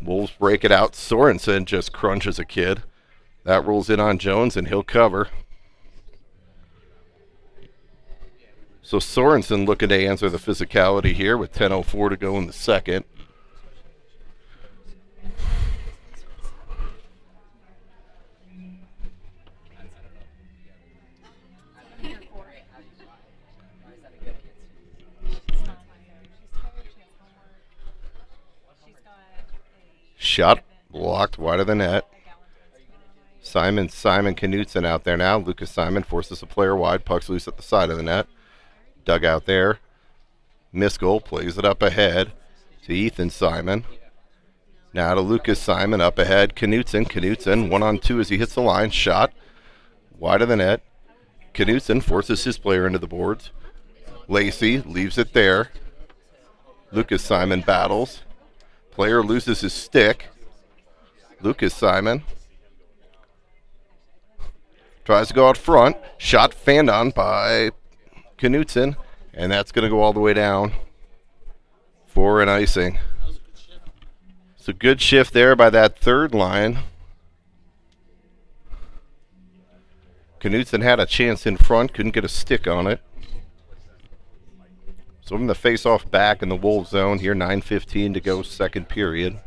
Wolves break it out. Sorensen just crunches a kid. That rolls in on Jones, and he'll cover. So Sorensen looking to answer the physicality here with 10:04 to go in the second. Shot blocked wide of the net. Simon Knutson out there now. Lucas Simon forces a player wide. Puck's loose at the side of the net. Dug out there. Miskell plays it up ahead to Ethan Simon. Now to Lucas Simon up ahead. Knutson 1-on-2 as he hits the line. Shot wide of the net. Knutson forces his player into the boards. Lacey leaves it there. Lucas Simon battles. Player loses his stick. Lucas Simon tries to go out front. Shot fanned on by Knutson, and that's going to go all the way down for an icing. So good shift there by that third line. Knutson had a chance in front, couldn't get a stick on it. So from the face-off back in the Wolves zone here, 9:15 to go, second period.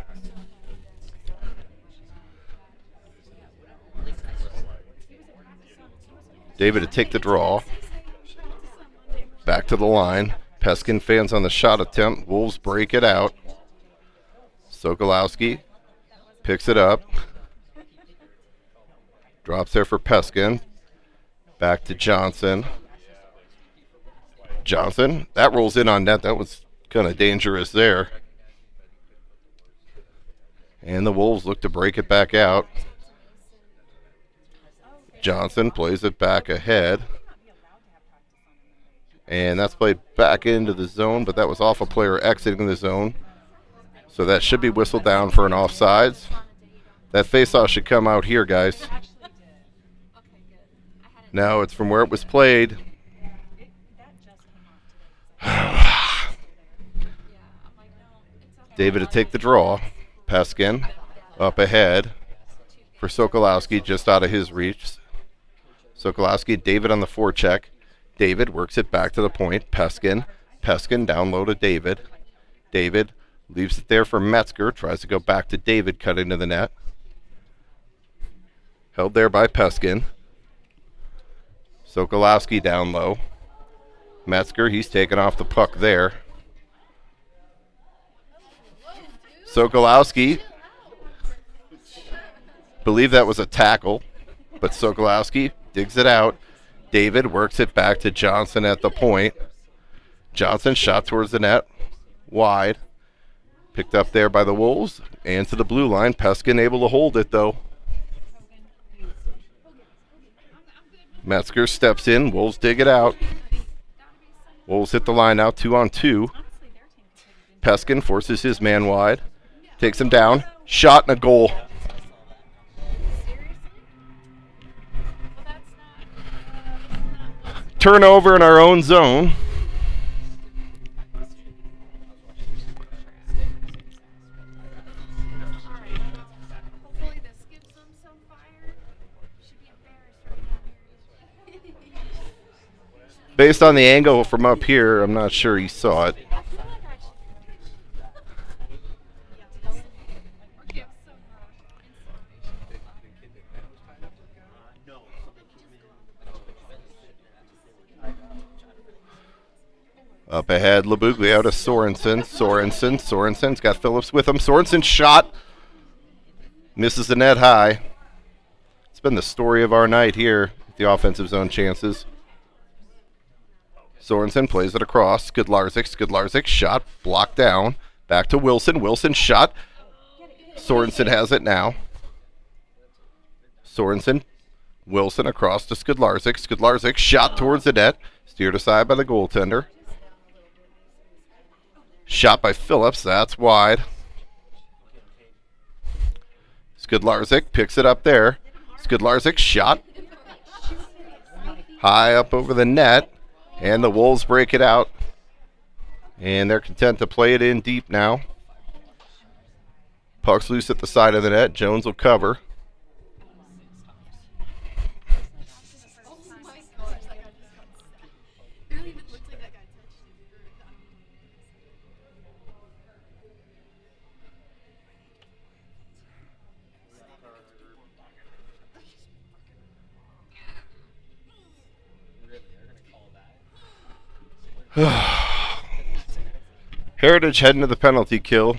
David to take the draw. Back to the line. Peskin fans on the shot attempt. Wolves break it out. Sokolowski picks it up. Drops there for Peskin. Back to Johnson. That rolls in on net. That was kind of dangerous there. And the Wolves look to break it back out. Johnson plays it back ahead. And that's played back into the zone, but that was off a player exiting the zone. So that should be whistled down for an offsides. That faceoff should come out here, guys. Now it's from where it was played. David to take the draw. Peskin up ahead for Sokolowski, just out of his reach. Sokolowski, David on the forecheck. David works it back to the point. Peskin down low to David. David leaves it there for Metzger. Tries to go back to David, cut into the net. Held there by Peskin. Sokolowski down low. Metzger, he's taken off the puck there. Sokolowski, believe that was a tackle, but Sokolowski digs it out. David works it back to Johnson at the point. Johnson shot towards the net, wide. Picked up there by the Wolves and to the blue line. Peskin able to hold it though. Metzger steps in. Wolves dig it out. Wolves hit the line now, 2-on-2. Peskin forces his man wide. Takes him down. Shot and a goal. Turnover in our own zone. Based on the angle from up here, I'm not sure he saw it. Up ahead, Labuglio to Sorensen. Sorensen's got Phillips with him. Sorensen shot. Misses the net high. It's been the story of our night here, the offensive zone chances. Sorensen plays it across. Skidlarzik shot. Blocked down. Back to Wilson. Wilson shot. Sorensen has it now. Sorensen. Wilson across to Skidlarzik. Skidlarzik shot towards the net. Steered aside by the goaltender. Shot by Phillips. That's wide. Skidlarzik picks it up there. Skidlarzik shot. High up over the net. And the Wolves break it out. And they're content to play it in deep now. Puck's loose at the side of the net. Jones will cover. Heritage heading to the penalty kill.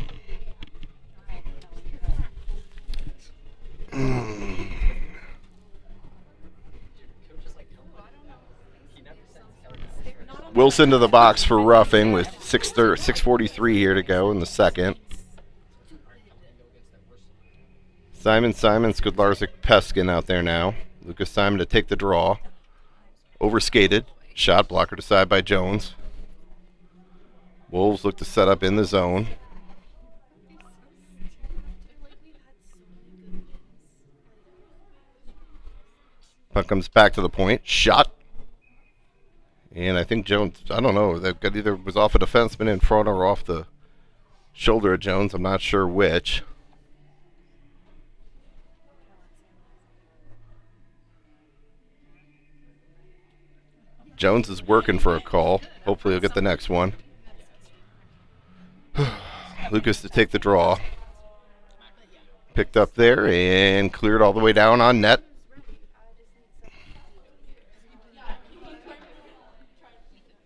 Wilson to the box for roughing with 6:43 here to go in the second. Simon, Skidlarzik, Peskin out there now. Lucas Simon to take the draw. Overskated. Shot blocker decided by Jones. Wolves look to set up in the zone. Puck comes back to the point. Shot. And I think Jones, I don't know, that either was off a defenseman in front or off the shoulder of Jones. I'm not sure which. Jones is working for a call. Hopefully he'll get the next one. Lucas to take the draw. Picked up there and cleared all the way down on net.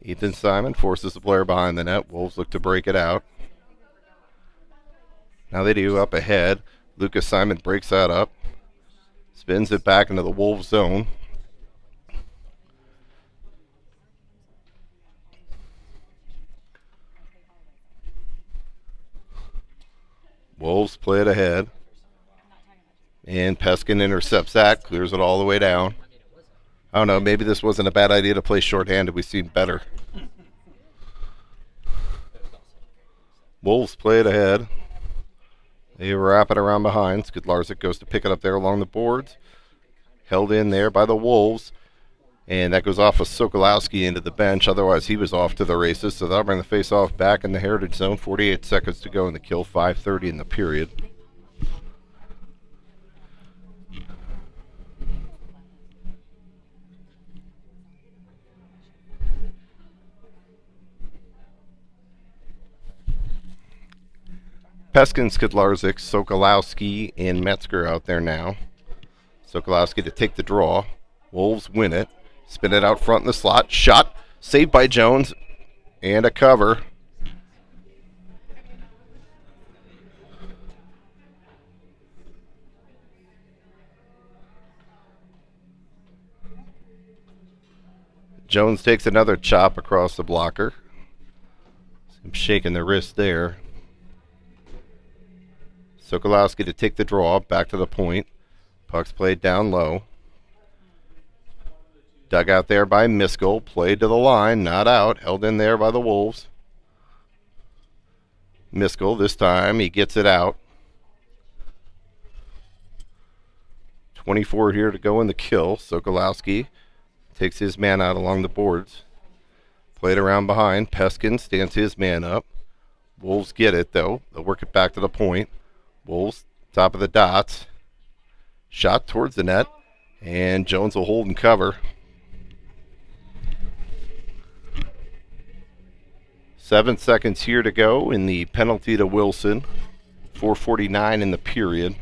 Ethan Simon forces the player behind the net. Wolves look to break it out. Now they do up ahead. Lucas Simon breaks that up. Spins it back into the Wolves zone. Wolves play it ahead. And Peskin intercepts that, clears it all the way down. I don't know, maybe this wasn't a bad idea to play shorthanded. We've seen better. Wolves play it ahead. They wrap it around behind. Skidlarzik goes to pick it up there along the boards. Held in there by the Wolves. And that goes off of Sokolowski into the bench. Otherwise, he was off to the races. So that'll bring the face-off back in the Heritage Zone. 48 seconds to go in the kill. 5:30 in the period. Peskin, Skidlarzik, Sokolowski, and Metzger out there now. Sokolowski to take the draw. Wolves win it. Spin it out front in the slot. Shot. Saved by Jones. And a cover. Jones takes another chop across the blocker. I'm shaking the wrist there. Sokolowski to take the draw. Back to the point. Puck's played down low. Dug out there by Miskell. Played to the line. Not out. Held in there by the Wolves. Miskell, this time, he gets it out. 24 here to go in the kill. Sokolowski takes his man out along the boards. Played around behind. Peskin stands his man up. Wolves get it, though. They'll work it back to the point. Wolves, top of the dots. Shot towards the net. And Jones will hold and cover. 7 seconds here to go in the penalty to Wilson. 4:49 in the period.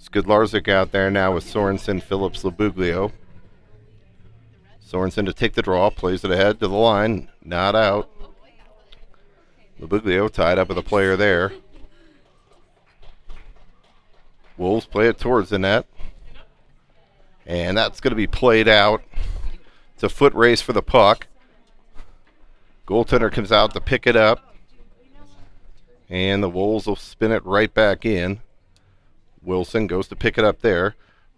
Skidlarczyk out there now with Sorensen, Phillips, Labuglio. Sorensen to take the draw, plays it ahead to the line, not out. Labuglio tied up with a player there. Wolves play it towards the net. And that's going to be played out. It's a foot race for the puck. Goaltender comes out to pick it up. And the Wolves will spin it right back in. Wilson goes to pick it up there.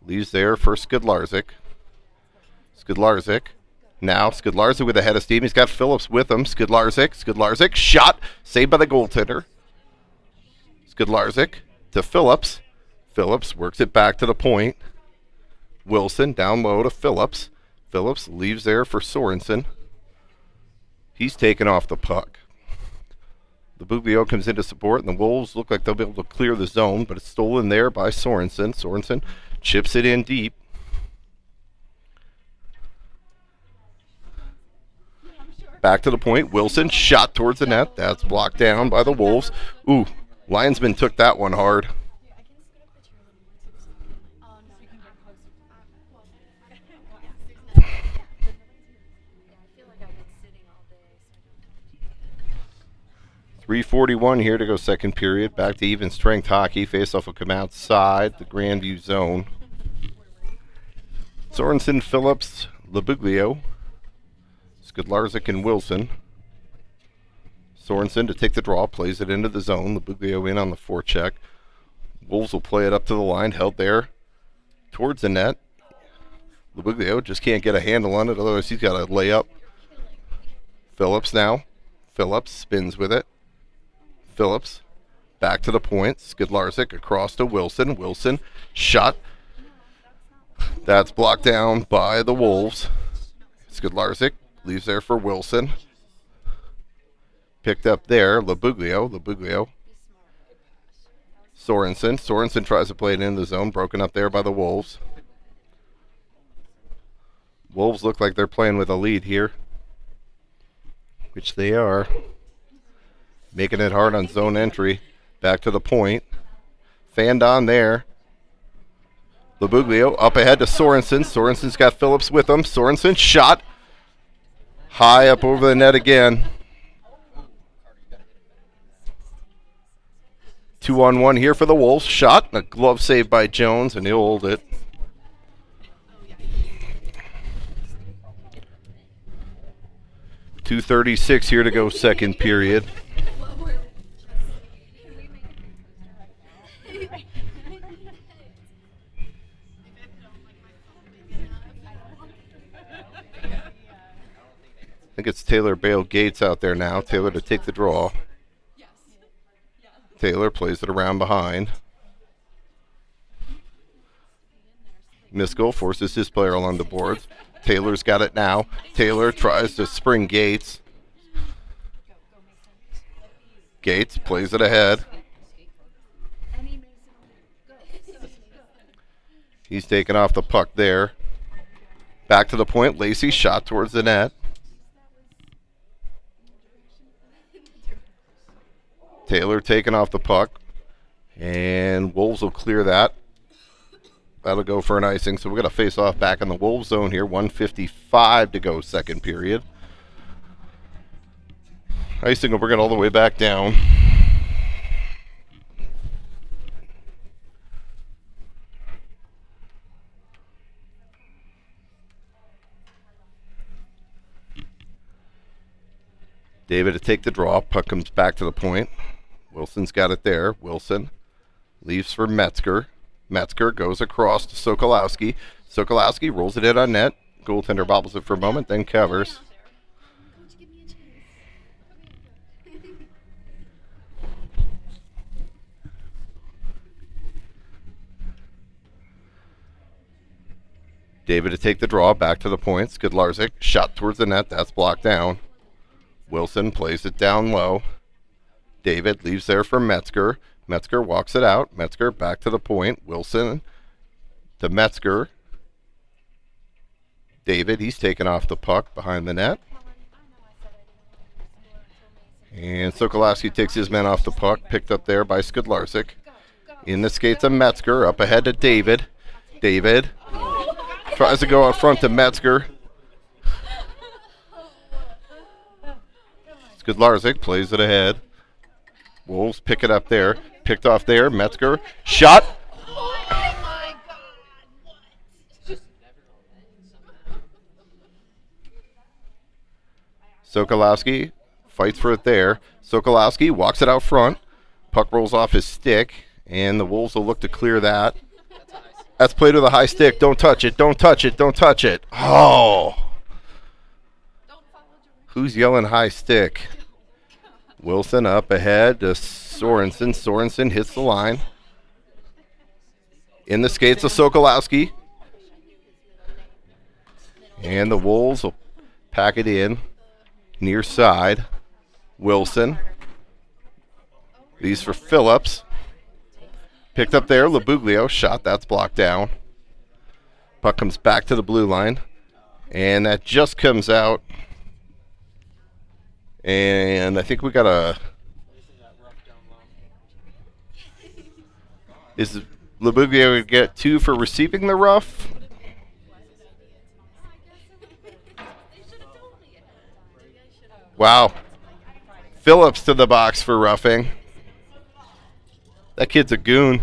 Leaves there for Skidlarczyk. Skidlarczyk. Now Skidlarczyk with a head of steam. He's got Phillips with him. Skidlarczyk. Shot. Saved by the goaltender. Skidlarczyk to Phillips. Phillips works it back to the point. Wilson down low to Phillips. Phillips leaves there for Sorensen. He's taken off the puck. The Buglio comes in to support, and the Wolves look like they'll be able to clear the zone, but it's stolen there by Sorensen. Sorensen chips it in deep. Back to the point. Wilson shot towards the net. That's blocked down by the Wolves. Ooh, linesman took that one hard. .341 here to go second period. Back to even strength hockey. Faceoff will come outside the Gransview zone. Sorensen, Phillips, Labuglio, Skidlarczyk, and Wilson. Sorensen to take the draw, plays it into the zone. Labuglio in on the forecheck. Wolves will play it up to the line, held there towards the net. Labuglio just can't get a handle on it, otherwise he's got to lay up. Phillips now. Phillips spins with it. Phillips back to the point. Skidlarczyk across to Wilson. Wilson shot. That's blocked down by the Wolves. Skidlarczyk leaves there for Wilson. Picked up there. Labuglio. Sorensen tries to play it in the zone. Broken up there by the Wolves. Wolves look like they're playing with a lead here, which they are. Making it hard on zone entry. Back to the point. Fanned on there. Labuglio up ahead to Sorensen. Sorensen's got Phillips with him. Sorensen shot. High up over the net again. 2-on-1 here for the Wolves. Shot. A glove save by Jones, and he'll hold it. .236 here to go second period. I think it's Taylor Bale Gates out there now. Taylor to take the draw. Taylor plays it around behind. Miskell forces his player along the boards. Taylor's got it now. Taylor tries to spring Gates. Gates plays it ahead. He's taken off the puck there. Back to the point. Lacey shot towards the net. Taylor taking off the puck. And Wolves will clear that. That'll go for an icing. So we're going to face off back in the Wolves zone here. 1:55 to go second period. Icing will bring it all the way back down. David to take the draw. Puck comes back to the point. Wilson's got it there. Wilson leaves for Metzger. Metzger goes across to Sokolowski. Sokolowski rolls it in on net. Goaltender bobbles it for a moment, then covers. David to take the draw. Back to the point. Skidlarczyk shot towards the net. That's blocked down. Wilson plays it down low. David leaves there for Metzger. Metzger walks it out. Metzger back to the point. Wilson to Metzger. David, he's taken off the puck behind the net. And Sokolowski takes his man off the puck, picked up there by Skudlarczyk. In the skates of Metzger, up ahead to David. David tries to go out front to Metzger. Skudlarczyk plays it ahead. Wolves pick it up there. Picked off there. Metzger. Shot. Sokolowski fights for it there. Sokolowski walks it out front. Puck rolls off his stick, and the Wolves will look to clear that. That's played with a high stick. Don't touch it. Don't touch it. Don't touch it. Oh. Who's yelling high stick? Wilson up ahead to Sorensen. Sorensen hits the line. In the skates of Sokolowski. And the Wolves will pack it in. Near side. Wilson. These for Phillips. Picked up there. Labuglio. Shot. That's blocked down. Puck comes back to the blue line. And that just comes out. And I think we got a... Is Labuglio would get 2 for receiving the rough? Wow. Phillips to the box for roughing. That kid's a goon.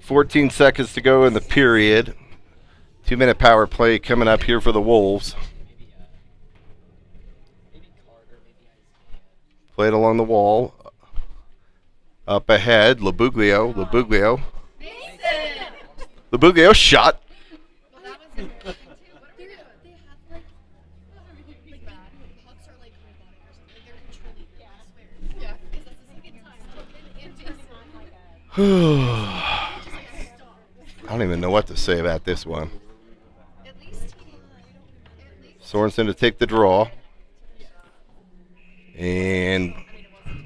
14 seconds to go in the period. 2-minute power play coming up here for the Wolves. Played along the wall. Up ahead, Labuglio. Labuglio shot. I don't even know what to say about this one. Sorensen to take the draw. And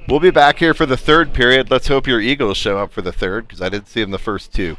we'll be back here for the third period. Let's hope your Eagles show up for the third, because I didn't see them the first 2.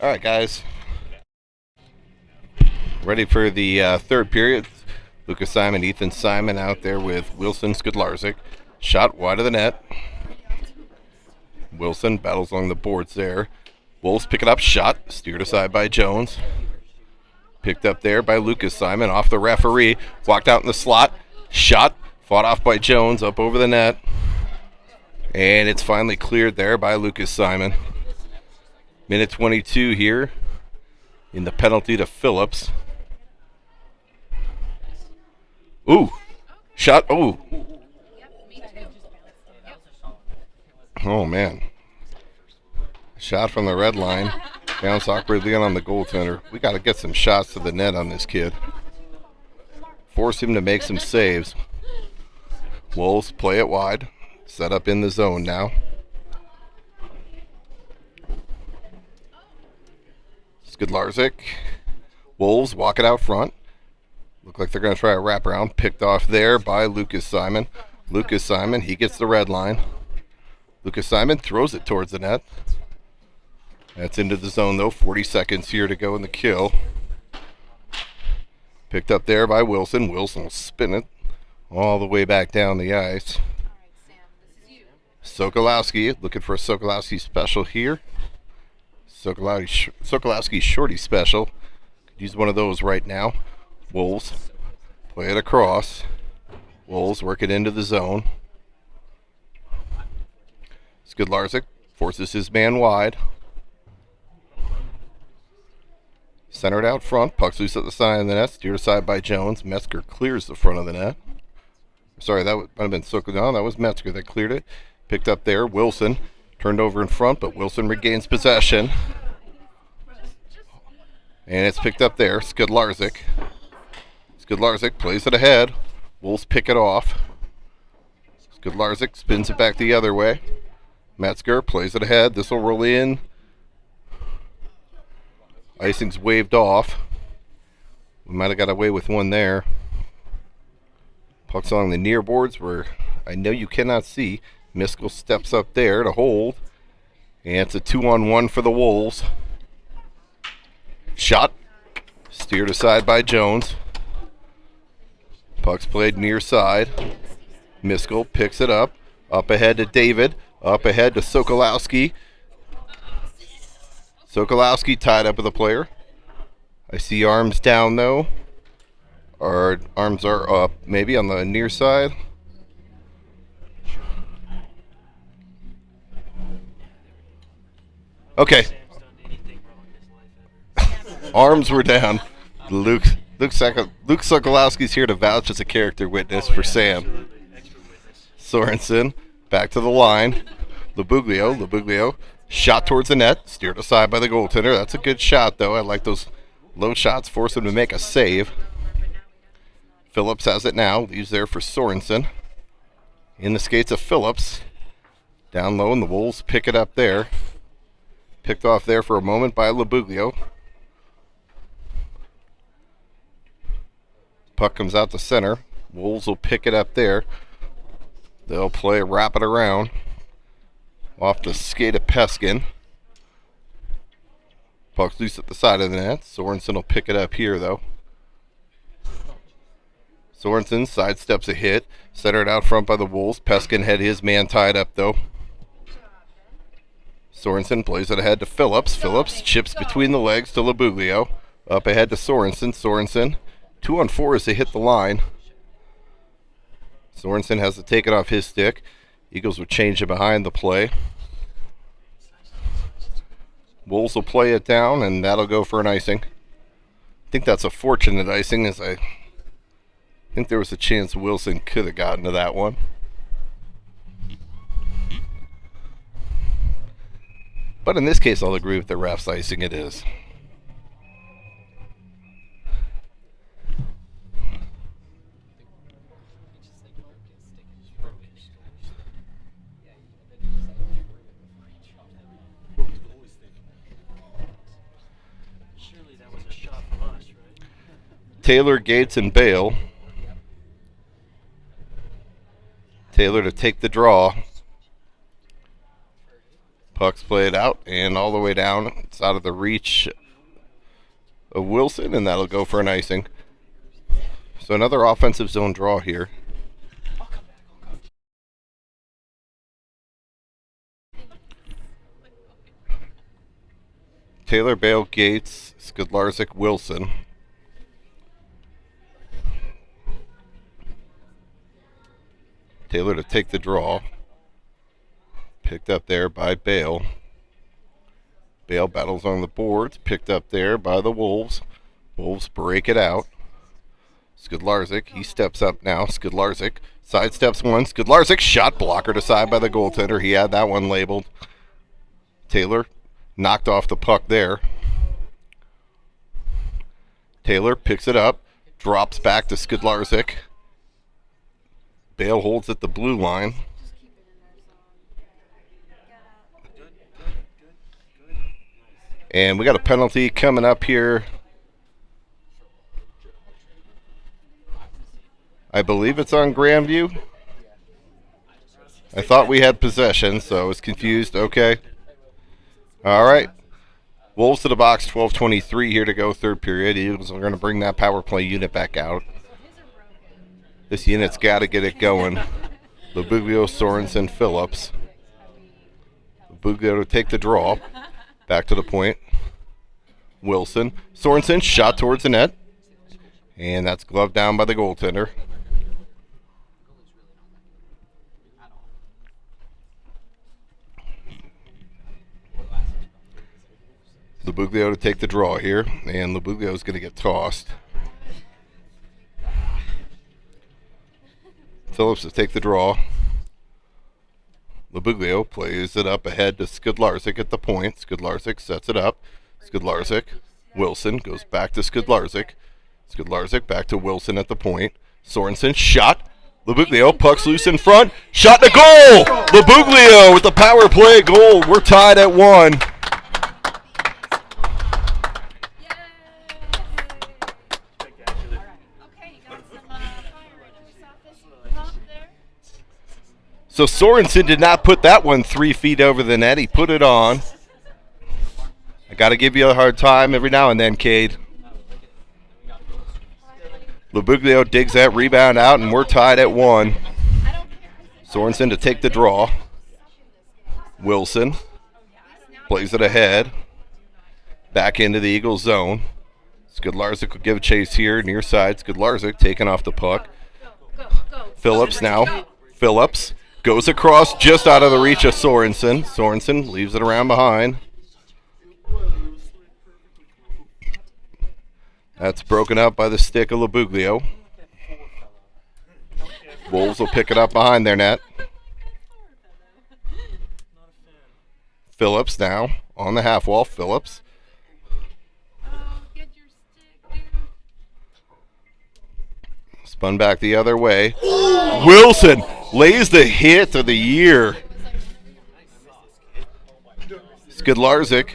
All right, guys. Ready for the third period. Lucas Simon, Ethan Simon out there with Wilson Skidlarczyk. Shot wide of the net. Wilson battles along the boards there. Wolves pick it up. Shot steered aside by Jones. Picked up there by Lucas Simon off the referee. Walked out in the slot. Shot fought off by Jones up over the net. And it's finally cleared there by Lucas Simon. Minute 22 here in the penalty to Phillips. Ooh. Shot. Ooh. Oh, man. Shot from the red line. Bounce awkwardly on the goaltender. We got to get some shots to the net on this kid. Force him to make some saves. Wolves play it wide. Set up in the zone now. Skidlarczyk. Wolves walk it out front. Look like they're going to try a wraparound. Picked off there by Lucas Simon. Lucas Simon, he gets the red line. Lucas Simon throws it towards the net. That's into the zone, though. 40 seconds here to go in the kill. Picked up there by Wilson. Wilson will spin it all the way back down the ice. Sokolowski, looking for a Sokolowski special here. Sokolowski shorty special. Could use one of those right now. Wolves play it across. Wolves work it into the zone. Skidlarczyk forces his man wide. Centered out front. Puck's loose at the side of the net. Steered aside by Jones. Metzger clears the front of the net. Sorry, that might have been Sokol. No, that was Metzger that cleared it. Picked up there. Wilson turned over in front, but Wilson regains possession. And it's picked up there. Skudlarczyk. Skudlarczyk plays it ahead. Wolves pick it off. Skudlarczyk spins it back the other way. Metzger plays it ahead. This will roll in. Icing's waved off. We might have got away with one there. Puck's along the near boards where I know you cannot see. Miskell steps up there to hold. And it's a 2-on-1 for the Wolves. Shot. Steered aside by Jones. Puck's played near side. Miskell picks it up. Up ahead to David. Up ahead to Sokolowski. Sokolowski tied up with a player. I see arms down though. Our arms are up, maybe on the near side. Okay. Arms were down. Luke Sokolowski's here to vouch as a character witness for Sam. Sorensen back to the line. Labuglio shot towards the net, steered aside by the goaltender. That's a good shot though. I like those low shots, force him to make a save. Phillips has it now, leaves there for Sorensen. In the skates of Phillips. Down low, and the Wolves pick it up there. Picked off there for a moment by Labuglio. Puck comes out to center. Wolves will pick it up there. They'll play wrap it around. Off the skate of Peskin. Puck's loose at the side of the net. Sorensen will pick it up here though. Sorensen sidesteps a hit. Centered out front by the Wolves. Peskin had his man tied up though. Sorensen plays it ahead to Phillips. Phillips chips between the legs to Labuglio. Up ahead to Sorensen. Sorensen 2-on-4 as they hit the line. Sorensen has to take it off his stick. Eagles will change it behind the play. Wolves will play it down, and that'll go for an icing. I think that's a fortunate icing, as I think there was a chance Wilson could have gotten to that one. But in this case, I'll agree with the ref's icing. It is. Taylor, Gates, and Bale. Taylor to take the draw. Puck's played out and all the way down. It's out of the reach of Wilson, and that'll go for an icing. So another offensive zone draw here. Taylor, Bale, Gates, Skudlarczyk, Wilson. Taylor to take the draw. Picked up there by Bale. Bale battles on the boards. Picked up there by the Wolves. Wolves break it out. Skudlarczyk, he steps up now. Skudlarczyk sidesteps one. Skudlarczyk shot blocker aside by the goaltender. He had that one labeled. Taylor knocked off the puck there. Taylor picks it up. Drops back to Skudlarczyk. Bale holds at the blue line. And we got a penalty coming up here. I believe it's on Gransview. I thought we had possession, so I was confused. Okay. All right. Wolves to the box, 12:23 here to go, third period. Eagles are going to bring that power play unit back out. This unit's got to get it going. Labuglio, Sorensen, Phillips. Labuglio to take the draw. Back to the point. Wilson. Sorensen shot towards the net. And that's gloved down by the goaltender. Lubuglio to take the draw here, and Lubuglio is going to get tossed. Phillips to take the draw. Lubuglio plays it up ahead to Skidlarczyk at the point. Skidlarczyk sets it up. Skidlarczyk, Wilson goes back to Skidlarczyk. Skidlarczyk back to Wilson at the point. Sorensen shot. Lubuglio pucks loose in front. Shot to goal! Lubuglio with the power play goal. We're tied at 1. So Sorensen did not put that one 3 feet over the net. He put it on. I got to give you a hard time every now and then, Cade. Lubuglio digs that rebound out, and we're tied at 1. Sorensen to take the draw. Wilson plays it ahead. Back into the Eagles zone. Skidlarczyk will give chase here, near side. Skidlarczyk taking off the puck. Phillips now. Phillips goes across just out of the reach of Sorensen. Sorensen leaves it around behind. That's broken up by the stick of Lubuglio. Wolves will pick it up behind their net. Phillips now on the half wall. Phillips. Spun back the other way. Wilson lays the hit of the year. Skidlarczyk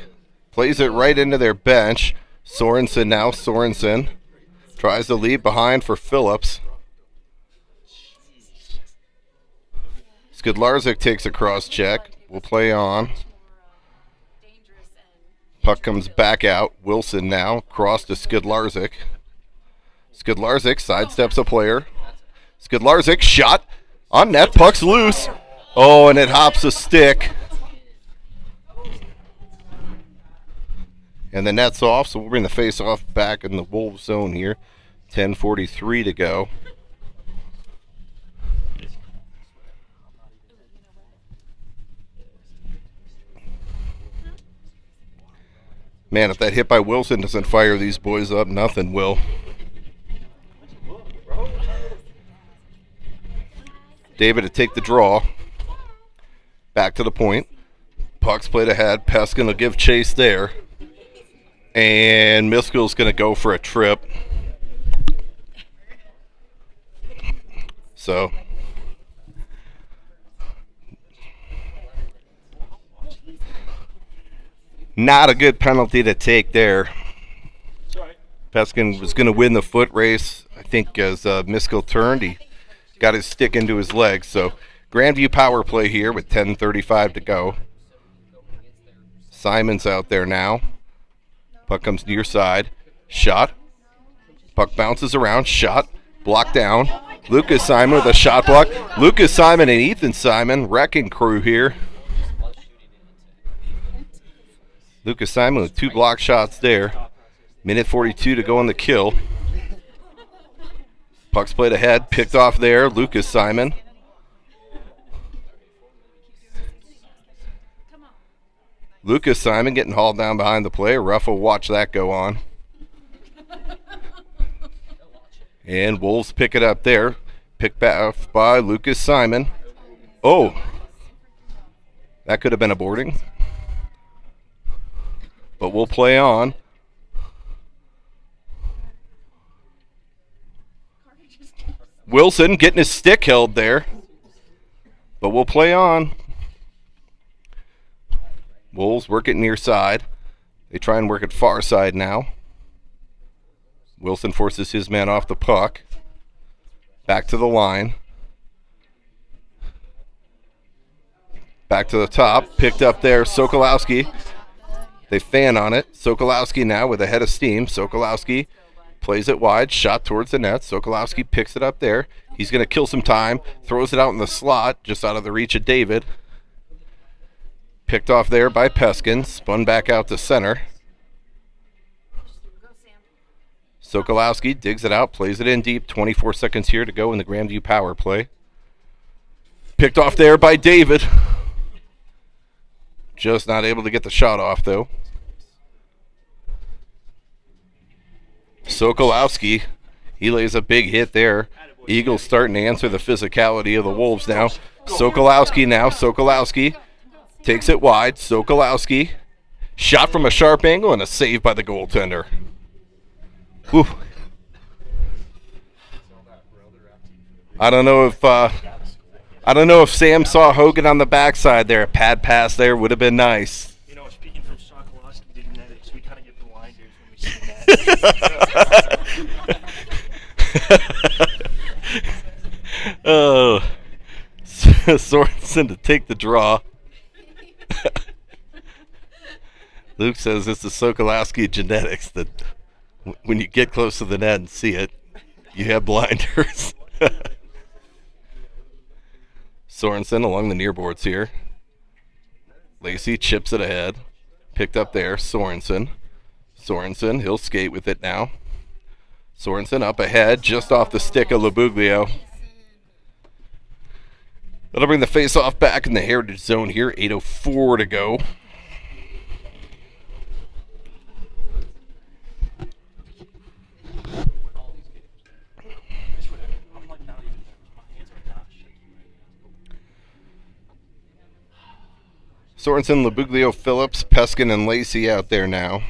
plays it right into their bench. Sorensen now. Sorensen tries to lead behind for Phillips. Skidlarczyk takes a cross check. We'll play on. Puck comes back out. Wilson now. Cross to Skidlarczyk. Skidlarczyk sidesteps a player. Skidlarczyk shot on net. Puck's loose. Oh, and it hops a stick. And the net's off, so we'll bring the face-off back in the Wolves zone here. 10:43 to go. Man, if that hit by Wilson doesn't fire these boys up, nothing will. David to take the draw. Back to the point. Puck's played ahead. Peskin will give chase there. And Miskell's going to go for a trip. So not a good penalty to take there. Peskin was going to win the foot race. I think as Miskell turned, he got his stick into his leg. So Grandview power play here with 10:35 to go. Simon's out there now. Puck comes near side. Shot. Puck bounces around. Shot. Blocked down. Lucas Simon with a shot block. Lucas Simon and Ethan Simon, wrecking crew here. Lucas Simon with 2 block shots there. Minute 42 to go on the kill. Puck's played ahead. Picked off there. Lucas Simon. Lucas Simon getting hauled down behind the play. Ruff will watch that go on. And Wolves pick it up there. Picked back by Lucas Simon. Oh, that could have been a boarding. But we'll play on. Wilson getting his stick held there. But we'll play on. Wolves work it near side. They try and work it far side now. Wilson forces his man off the puck. Back to the line. Back to the top. Picked up there. Sokolowski. They fan on it. Sokolowski now with a head of steam. Sokolowski plays it wide. Shot towards the net. Sokolowski picks it up there. He's going to kill some time. Throws it out in the slot. Just out of the reach of David. Picked off there by Peskin. Spun back out to center. Sokolowski digs it out. Plays it in deep. 24 seconds here to go in the Grandview power play. Picked off there by David. Just not able to get the shot off, though. Sokolowski, he lays a big hit there. Eagles starting to answer the physicality of the Wolves now. Sokolowski takes it wide. Sokolowski, shot from a sharp angle and a save by the goaltender. Whew. I don't know if Sam saw Hogan on the backside there. A pad pass there would have been nice. You know, speaking from Sokolowski to genetics, we kind of get blinders when we see that. Oh, Sorensen to take the draw. Luke says it's the Sokolowski genetics that when you get close to the net and see it, you have blinders. Sorensen along the near boards here. Lacey chips it ahead. Picked up there. Sorensen, he'll skate with it now. Sorensen up ahead, just off the stick of Labuglio. That'll bring the face-off back in the Heritage Zone here. 8:04 to go. Sorensen, Labuglio, Phillips, Peskin, and Lacey out there now.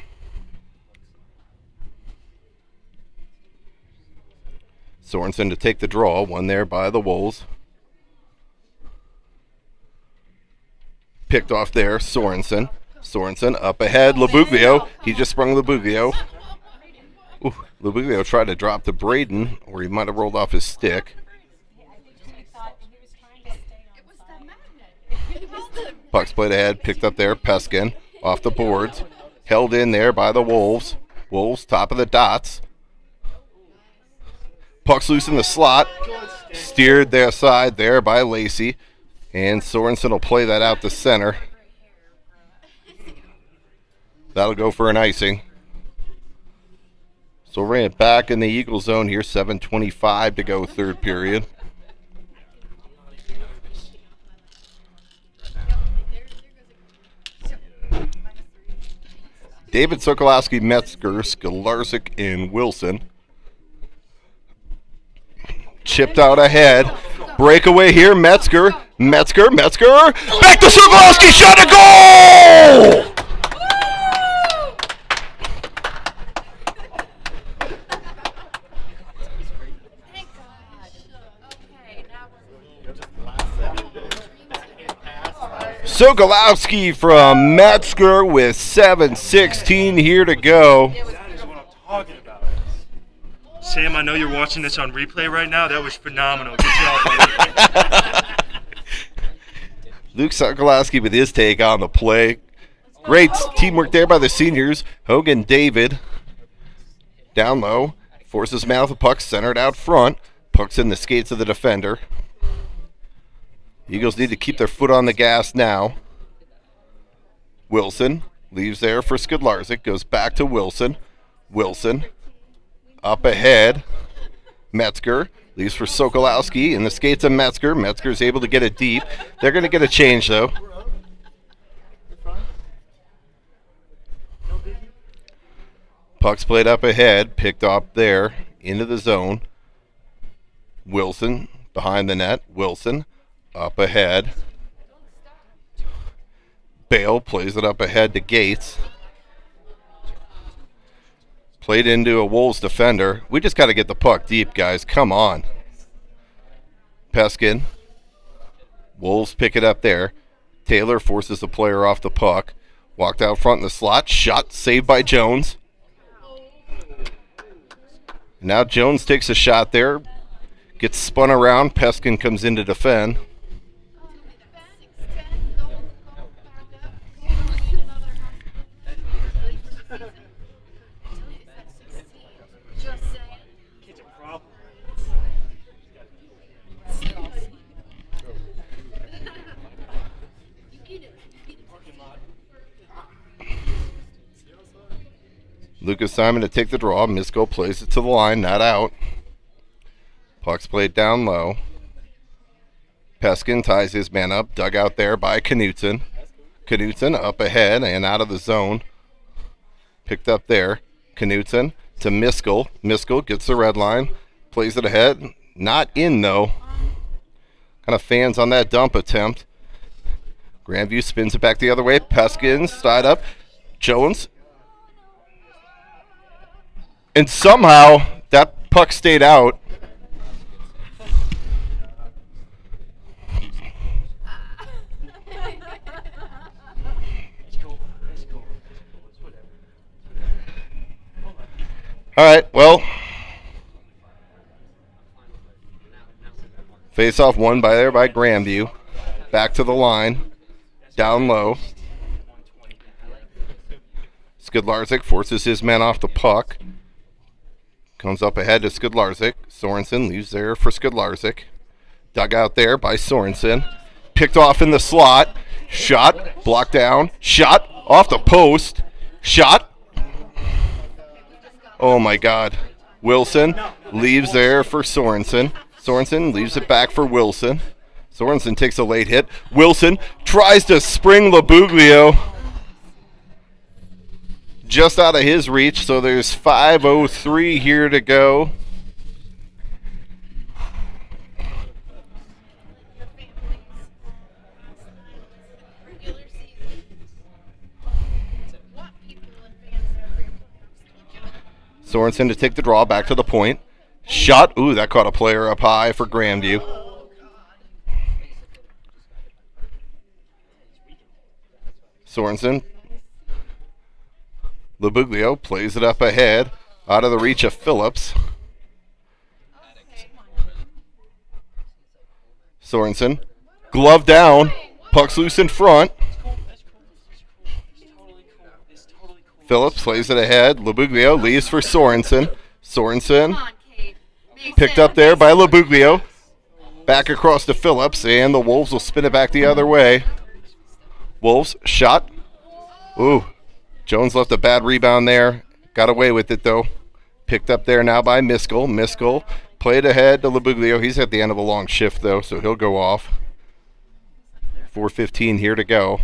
Sorensen to take the draw. One there by the Wolves. Picked off there. Sorensen up ahead. Labuglio. He just sprung Labuglio. Ooh, Labuglio tried to drop to Braden, or he might have rolled off his stick. Puck's played ahead, picked up there, Peskin, off the boards, held in there by the Wolves. Wolves, top of the dots. Puck's loose in the slot, steered their side there by Lacey, and Sorensen will play that out to center. That'll go for an icing. So we're in back in the Eagle zone here, 7:25 to go, third period. David, Sokolowski, Metzger, Skolarczyk, and Wilson. Chipped out ahead. Breakaway here. Metzger. Back to Sokolowski. Shot, a goal! Sokolowski from Metzger with 7:16 here to go. That is what I'm talking about. Sam, I know you're watching this on replay right now. That was phenomenal. Good job, buddy. Luke Sokolowski with his take on the play. Great teamwork there by the seniors. Hogan David down low. Forces man off the puck, centered out front. Puck's in the skates of the defender. Eagles need to keep their foot on the gas now. Wilson leaves there for Skolarczyk. Goes back to Wilson. Up ahead. Metzger leaves for Sokolowski in the skates of Metzger. Metzger's able to get it deep. They're going to get a change, though. Puck's played up ahead. Picked up there into the zone. Wilson behind the net. Wilson up ahead. Bale plays it up ahead to Gates. Played into a Wolves defender. We just got to get the puck deep, guys. Come on. Peskin. Wolves pick it up there. Taylor forces the player off the puck. Walked out front in the slot. Shot saved by Jones. Now Jones takes a shot there. Gets spun around. Peskin comes in to defend. Lucas Simon to take the draw. Misko plays it to the line, not out. Puck's played down low. Peskin ties his man up, dug out there by Knutson. Knutson up ahead and out of the zone. Picked up there. Knutson to Miskell. Miskell gets the red line, plays it ahead. Not in, though. Kind of fans on that dump attempt. Grandview spins it back the other way. Peskins tied up. Jones. And somehow that puck stayed out. All right, well, face-off won by Grandview. Back to the line, down low. Skidlarczyk forces his man off the puck. Comes up ahead to Skidlarczyk. Sorensen leaves there for Skidlarczyk. Dug out there by Sorensen. Picked off in the slot. Shot, blocked down. Shot, off the post. Shot. Oh my God. Wilson leaves there for Sorensen. Sorensen leaves it back for Wilson. Sorensen takes a late hit. Wilson tries to spring Labuglio just out of his reach, so there's 5:03 here to go. Sorensen to take the draw back to the point. Shot. Ooh, that caught a player up high for Grandview. Sorensen. Labuglio plays it up ahead, out of the reach of Phillips. Sorensen. Glove down. Puck's loose in front. Phillips plays it ahead. Labuglio leaves for Sorensen. Sorensen picked up there by Labuglio. Back across to Phillips, and the Wolves will spin it back the other way. Wolves, shot. Ooh, Jones left a bad rebound there. Got away with it, though. Picked up there now by Miskell. Miskell played ahead to Labuglio. He's at the end of a long shift, though, so he'll go off. 4:15 here to go.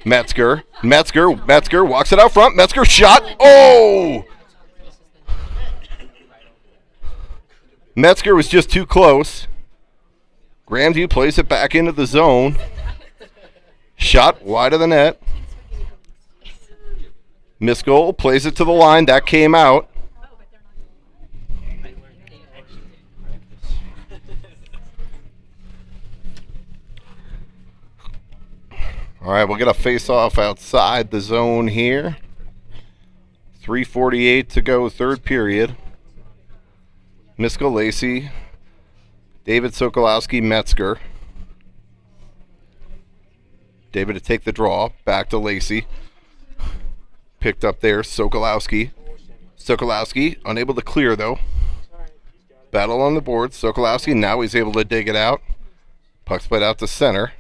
Metzger walks it out front. Metzger shot. Oh! Metzger was just too close. Grandview plays it back into the zone. Shot wide of the net. Miskell plays it to the line. That came out. All right, we'll get a face-off outside the zone here. 3:48 to go, third period. Miskell, Lacey, David Sokolowski, Metzger. David to take the draw, back to Lacey. Picked up there, Sokolowski. Sokolowski, unable to clear, though. Battle on the board. Sokolowski, now he's able to dig it out. Puck's played out to center.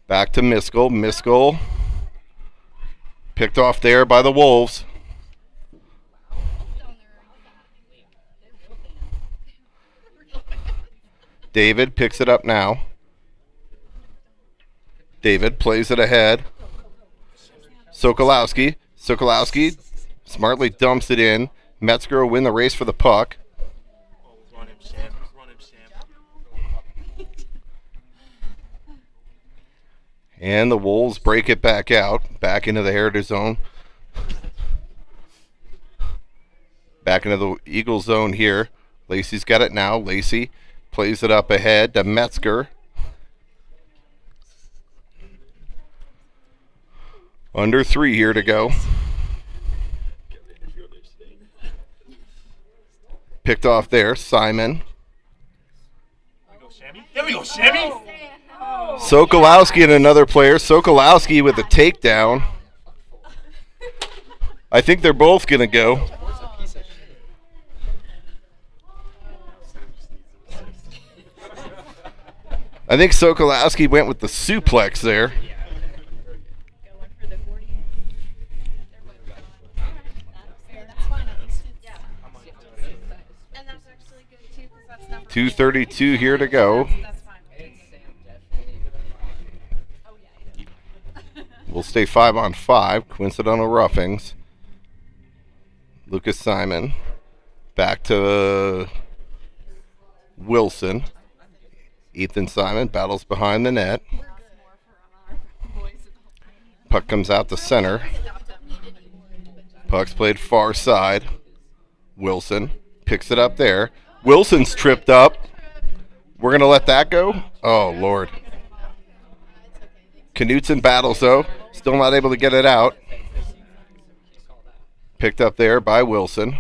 Back to Miskell. Miskell picked off there by the Wolves. David picks it up now. David plays it ahead. Sokolowski. Sokolowski smartly dumps it in. Metzger will win the race for the puck. And the Wolves break it back out, back into the Heritage Zone. Back into the Eagle Zone here. Lacey's got it now. Lacey plays it up ahead to Metzger. Under 3 here to go. Picked off there, Simon. There we go, Sammy. Sokolowski and another player. Sokolowski with a takedown. I think they're both going to go. I think Sokolowski went with the suplex there. .232 here to go. We'll stay 5-on-5. Coincidental roughings. Lucas Simon. Back to Wilson. Ethan Simon battles behind the net. Puck comes out to center. Puck's played far side. Wilson picks it up there. Wilson's tripped up. We're going to let that go? Oh, Lord. Knutson battles, though. Still not able to get it out. Picked up there by Wilson.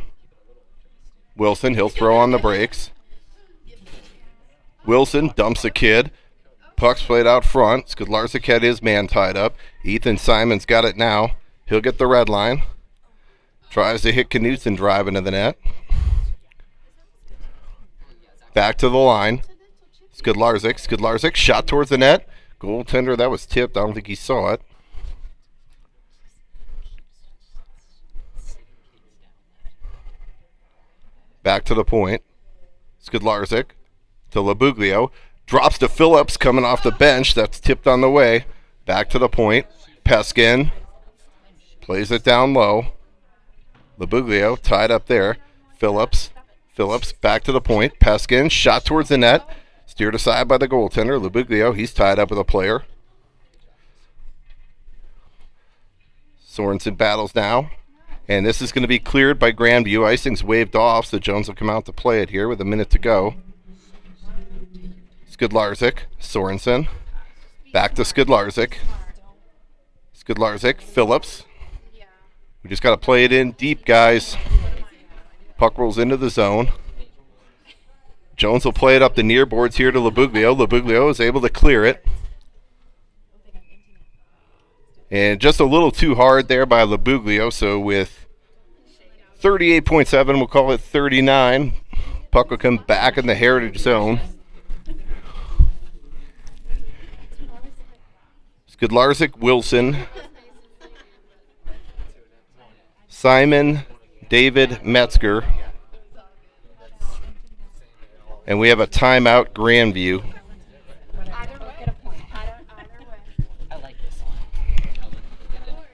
Wilson, he'll throw on the brakes. Wilson dumps a kid. Puck's played out front. Skidlarczyk had his man tied up. Ethan Simon's got it now. He'll get the red line. Tries to hit Knutson driving to the net. Back to the line. Skidlarczyk shot towards the net. Goaltender, that was tipped. I don't think he saw it. Back to the point. Skidlarczyk to Labuglio. Drops to Phillips coming off the bench. That's tipped on the way. Back to the point. Peskin plays it down low. Labuglio tied up there. Phillips back to the point. Peskin shot towards the net. Steered aside by the goaltender. Labuglio, he's tied up with a player. Sorensen battles now. And this is going to be cleared by Gransview. Icing's waved off, so Jones will come out to play it here with a minute to go. Skidlarczyk, Sorensen. Back to Skidlarczyk. Phillips. We just got to play it in deep, guys. Puck rolls into the zone. Jones will play it up the near boards here to Labuglio. Labuglio is able to clear it. And just a little too hard there by Labuglio, so with 38.7, we'll call it 39. Puck will come back in the Heritage Zone. Skidlarczyk, Wilson. Simon, David, Metzger. And we have a timeout, Gransview.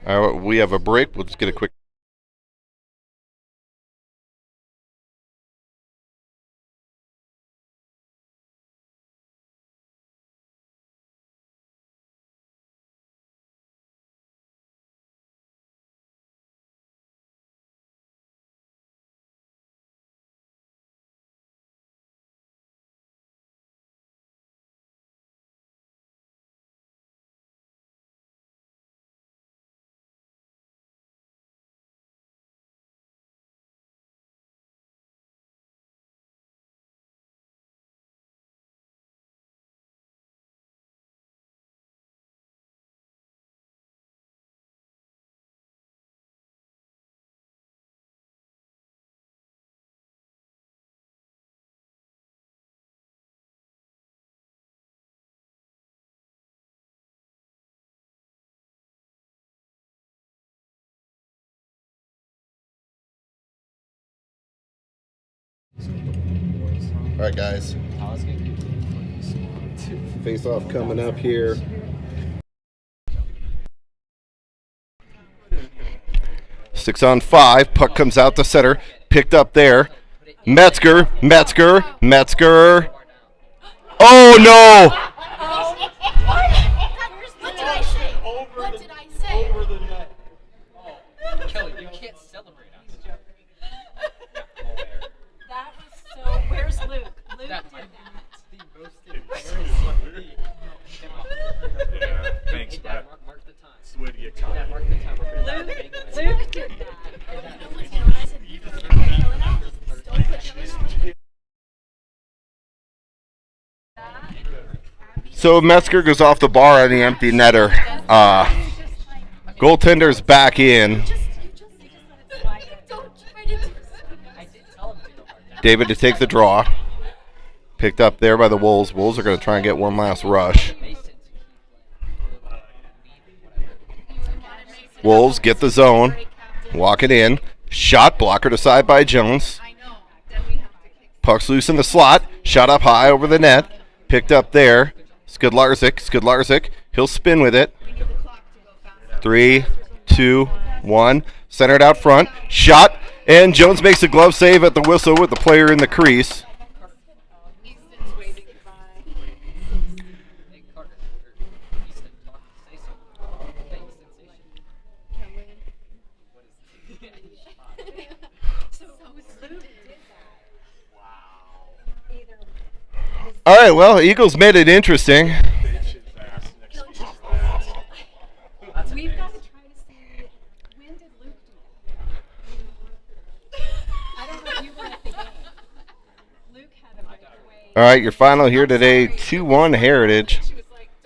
All right, we have a break. We'll just get a quick. All right, guys. Face-off coming up here. Six on five. Puck comes out to center. Picked up there. Metzger. Oh, no! What did I say? Over the net. Kelly, you can't celebrate us. That was so. Where's Luke? Luke did that. That's the most embarrassing. Yeah, thanks, Hey, Brad. Dad, mark the time. It's the way to get caught. Dad, mark the time. We're gonna have a banquet. Luke did that. You know what I said? Don't put chili on. So Metzger goes off the bar on the empty netter. Goaltender's back in. David to take the draw. Picked up there by the Wolves. Wolves are going to try and get one last rush. Wolves get the zone. Walk it in. Shot blocker to side by Jones. Puck's loose in the slot. Shot up high over the net. Picked up there. Skidlarczyk. He'll spin with it. 3, 2, 1. Centered out front. Shot. And Jones makes a glove save at the whistle with the player in the crease. Hey, Carter. Easton, talk. Say something. Hey, sensation. What is this? So Luke did that. All right, well, Eagles made it interesting. We've got to try to see, when did Luke do that? I don't know if you were at the game. Luke had a breakaway. All right, your final here today, 2-1 Heritage.